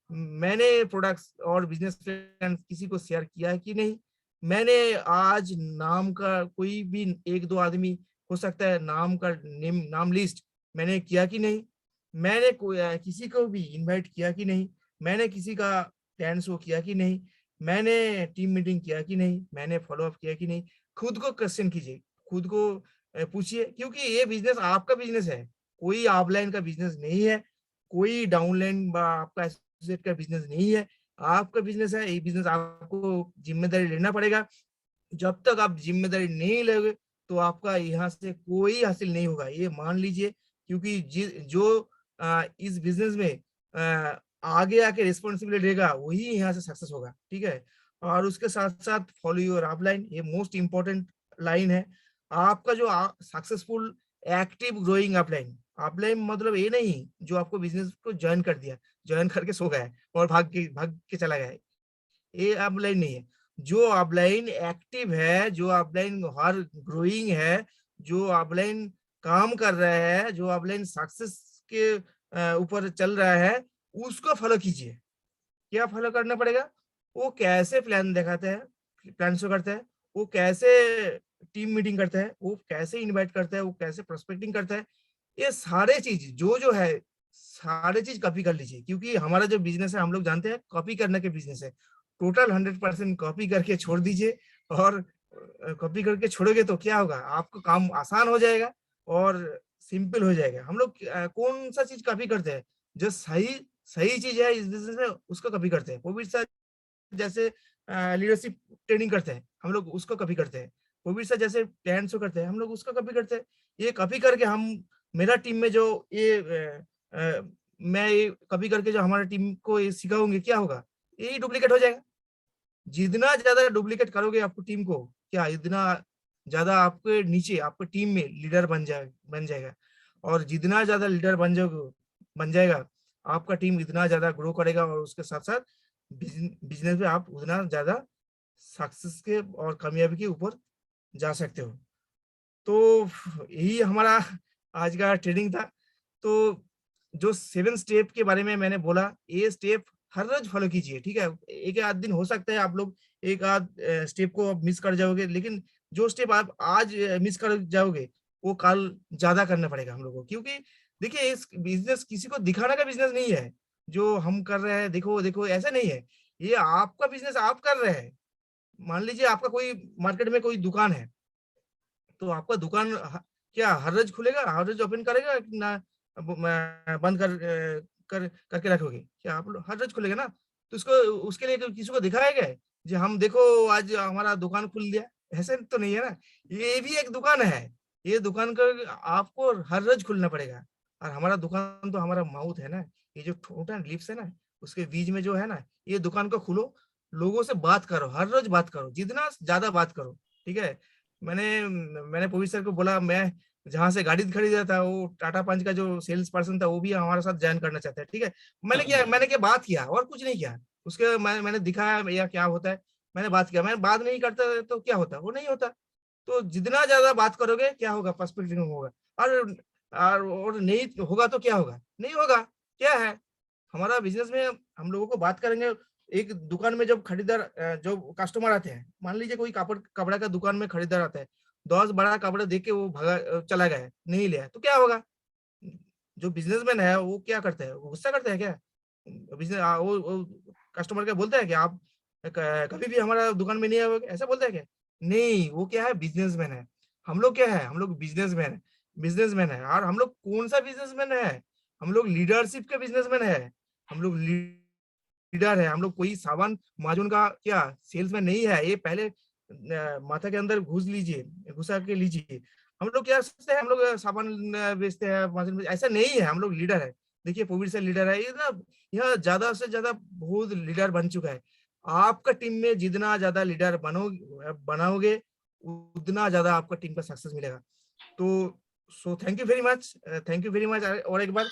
Speaker 1: मैंने प्रोडक्ट्स और बिजनेस प्लान किसी को शेयर किया है कि नहीं, मैंने आज नाम का कोई भी 1-2 आदमी हो सकता है नाम लिस्ट मैंने किया कि नहीं, मैंने किसी को भी इनवाइट किया कि नहीं, मैंने किसी का प्लान शो किया कि नहीं, मैंने टीम मीटिंग किया कि नहीं, मैंने फॉलो अप किया कि नहीं, खुद को क्वेश्चन कीजिए, खुद को पूछिए, क्योंकि ये बिजनेस आपका बिजनेस है, कोई ऑफलाइन का बिजनेस नहीं है, कोई डाउनलाइन बा आपका एसोसिएट का बिजनेस नहीं है, आपका बिजनेस है। ये बिजनेस आपको जिम्मेदारी लेना पड़ेगा। जब तक आप जिम्मेदारी नहीं लोगे तो आपका यहाँ से कोई हासिल नहीं होगा, ये मान लीजिए। क्योंकि जो इस बिजनेस में आगे आके रिस्पॉन्सिबिलिटी लेगा वही यहाँ से सक्सेस होगा, ठीक है। और उसके साथ साथ फॉलो योर अपलाइन, ये मोस्ट इंपॉर्टेंट लाइन है। आपका जो successful active growing upline, upline मतलब ये नहीं जो आपको बिजनेस को ज्वाइन कर दिया, ज्वाइन करके सो गया है और भाग के चला गया है, ये अपलाइन नहीं है। जो अपलाइन एक्टिव है, जो अपलाइन हर ग्रोइंग है, जो अपलाइन काम कर रहा है, जो अपलाइन सक्सेस के ऊपर चल रहा है, उसको फॉलो कीजिए। क्या फॉलो करना पड़ेगा? वो कैसे प्लान दिखाता है, प्लान शो करता है, वो कैसे टीम मीटिंग करता है, वो कैसे इनवाइट करता है, वो कैसे प्रोस्पेक्टिंग करता है, ये सारे चीज जो है सारे चीज कॉपी कर लीजिए। क्योंकि हमारा जो बिजनेस है हम लोग जानते हैं कॉपी करने के बिजनेस है। टोटल 100% कॉपी करके छोड़ दीजिए। और कॉपी करके छोड़ोगे तो क्या होगा, आपको काम आसान हो जाएगा और सिंपल हो जाएगा। हम लोग कौन सा चीज कॉपी करते हैं? जो सही सही चीज है इस बिजनेस में उसको कॉपी करते हैं। कोविड सर जैसे लीडरशिप ट्रेनिंग करते हैं, हम लोग उसको कॉपी करते हैं। कोविड सर जैसे टैलेंट शो करते हैं, हम लोग उसको कॉपी करते हैं। ये कॉपी करके हम मेरा टीम में जो ये मैं ये कॉपी करके जो हमारा टीम को ये सिखाऊंगी, क्या होगा? ये डुप्लीकेट हो जाएगा। जितना ज्यादा डुप्लीकेट करोगे आपको टीम को, क्या इतना ज्यादा आपके नीचे आपके टीम में लीडर बन जाएगा। और जितना ज्यादा लीडर बन जाएगा आपका टीम इतना ज्यादा ग्रो करेगा और उसके साथ साथ बिजनेस में आप उतना ज्यादा सक्सेस के और कामयाबी के ऊपर जा सकते हो। तो यही हमारा आज का ट्रेनिंग था। तो जो 7 स्टेप के बारे में मैंने बोला, ये स्टेप हर रोज फॉलो कीजिए, ठीक है। एक आध दिन हो सकता है आप लोग एक आध स्टेप को आप मिस कर जाओगे, लेकिन जो स्टेप आप आज मिस कर जाओगे वो कल ज्यादा करना पड़ेगा हम लोगों को। क्योंकि देखिए इस बिजनेस किसी को दिखाने का बिजनेस नहीं है जो हम कर रहे हैं, देखो देखो ऐसा नहीं है। ये आपका बिजनेस आप कर रहे हैं। मान लीजिए आपका कोई मार्केट में कोई दुकान है, तो आपका दुकान क्या हर रोज खुलेगा, हर रोज ओपन करेगा कि ना बंद करके रखोगे? क्या आप लोग हर रोज खुलेगा ना? तो उसको उसके लिए किसी को दिखाया गया है जो हम देखो आज हमारा दुकान खुल दिया? ऐसे तो नहीं है ना। ये भी एक दुकान है, ये दुकान का आपको हर रोज खुलना पड़ेगा। और हमारा दुकान तो हमारा माउथ है ना, ये जो छोटा लिप्स है ना, उसके बीच में जो है ना, ये दुकान को खुलो, लोगों से बात करो, हर रोज बात करो, जितना ज्यादा बात करो, ठीक है। मैंने पवी सर को बोला, मैं जहाँ से गाड़ी खरीदा था वो टाटा पंच का जो सेल्स पर्सन था वो भी हमारे साथ ज्वाइन करना चाहता है, ठीक है। मैंने क्या बात किया और कुछ नहीं किया। उसके मैंने दिखाया या क्या होता है, मैंने बात किया। मैं बात नहीं करता तो क्या होता, वो नहीं होता। तो जितना ज्यादा बात करोगे क्या होगा, पर्सपेक्टिव होगा। और नहीं होगा तो क्या होगा, नहीं होगा। क्या है हमारा बिजनेस में, हम लोगों को बात करेंगे। एक दुकान में जब खरीदार जो कस्टमर आते हैं, मान लीजिए कोई कपड़ा का दुकान में खरीदार आता है, 10 बड़ा कपड़ा देख के वो भागा चला गया, नहीं लिया, तो क्या होगा? जो बिजनेसमैन है वो क्या करता है, वो गुस्सा करता है क्या? बिजनेस वो कस्टमर क्या बोलता है कि आप कभी भी हमारा दुकान में नहीं आओगे, ऐसा बोलता है क्या? नहीं, वो क्या है, बिजनेसमैन है। हम लोग क्या है, हम लोग बिजनेसमैन है। और हम लोग कौन सा बिजनेसमैन है? हम लोग लीडरशिप के बिजनेसमैन है। हम लोग लीडर है। हम लोग कोई सामान माजून का क्या सेल्समैन नहीं है। ये पहले माथा के अंदर घुसा के लीजिए। हम लोग क्या सोचते हैं, हम लोग सामान बेचते हैं, माजून ऐसा नहीं है। हम लोग लीडर है। देखिए पोविड से लीडर है, ये ना यहाँ ज्यादा से ज्यादा बहुत लीडर बन चुका है। आपका टीम में जितना ज्यादा लीडर बनाओगे उतना ज्यादा आपका टीम का सक्सेस मिलेगा। तो so thank you very much, thank you very much. और एक बार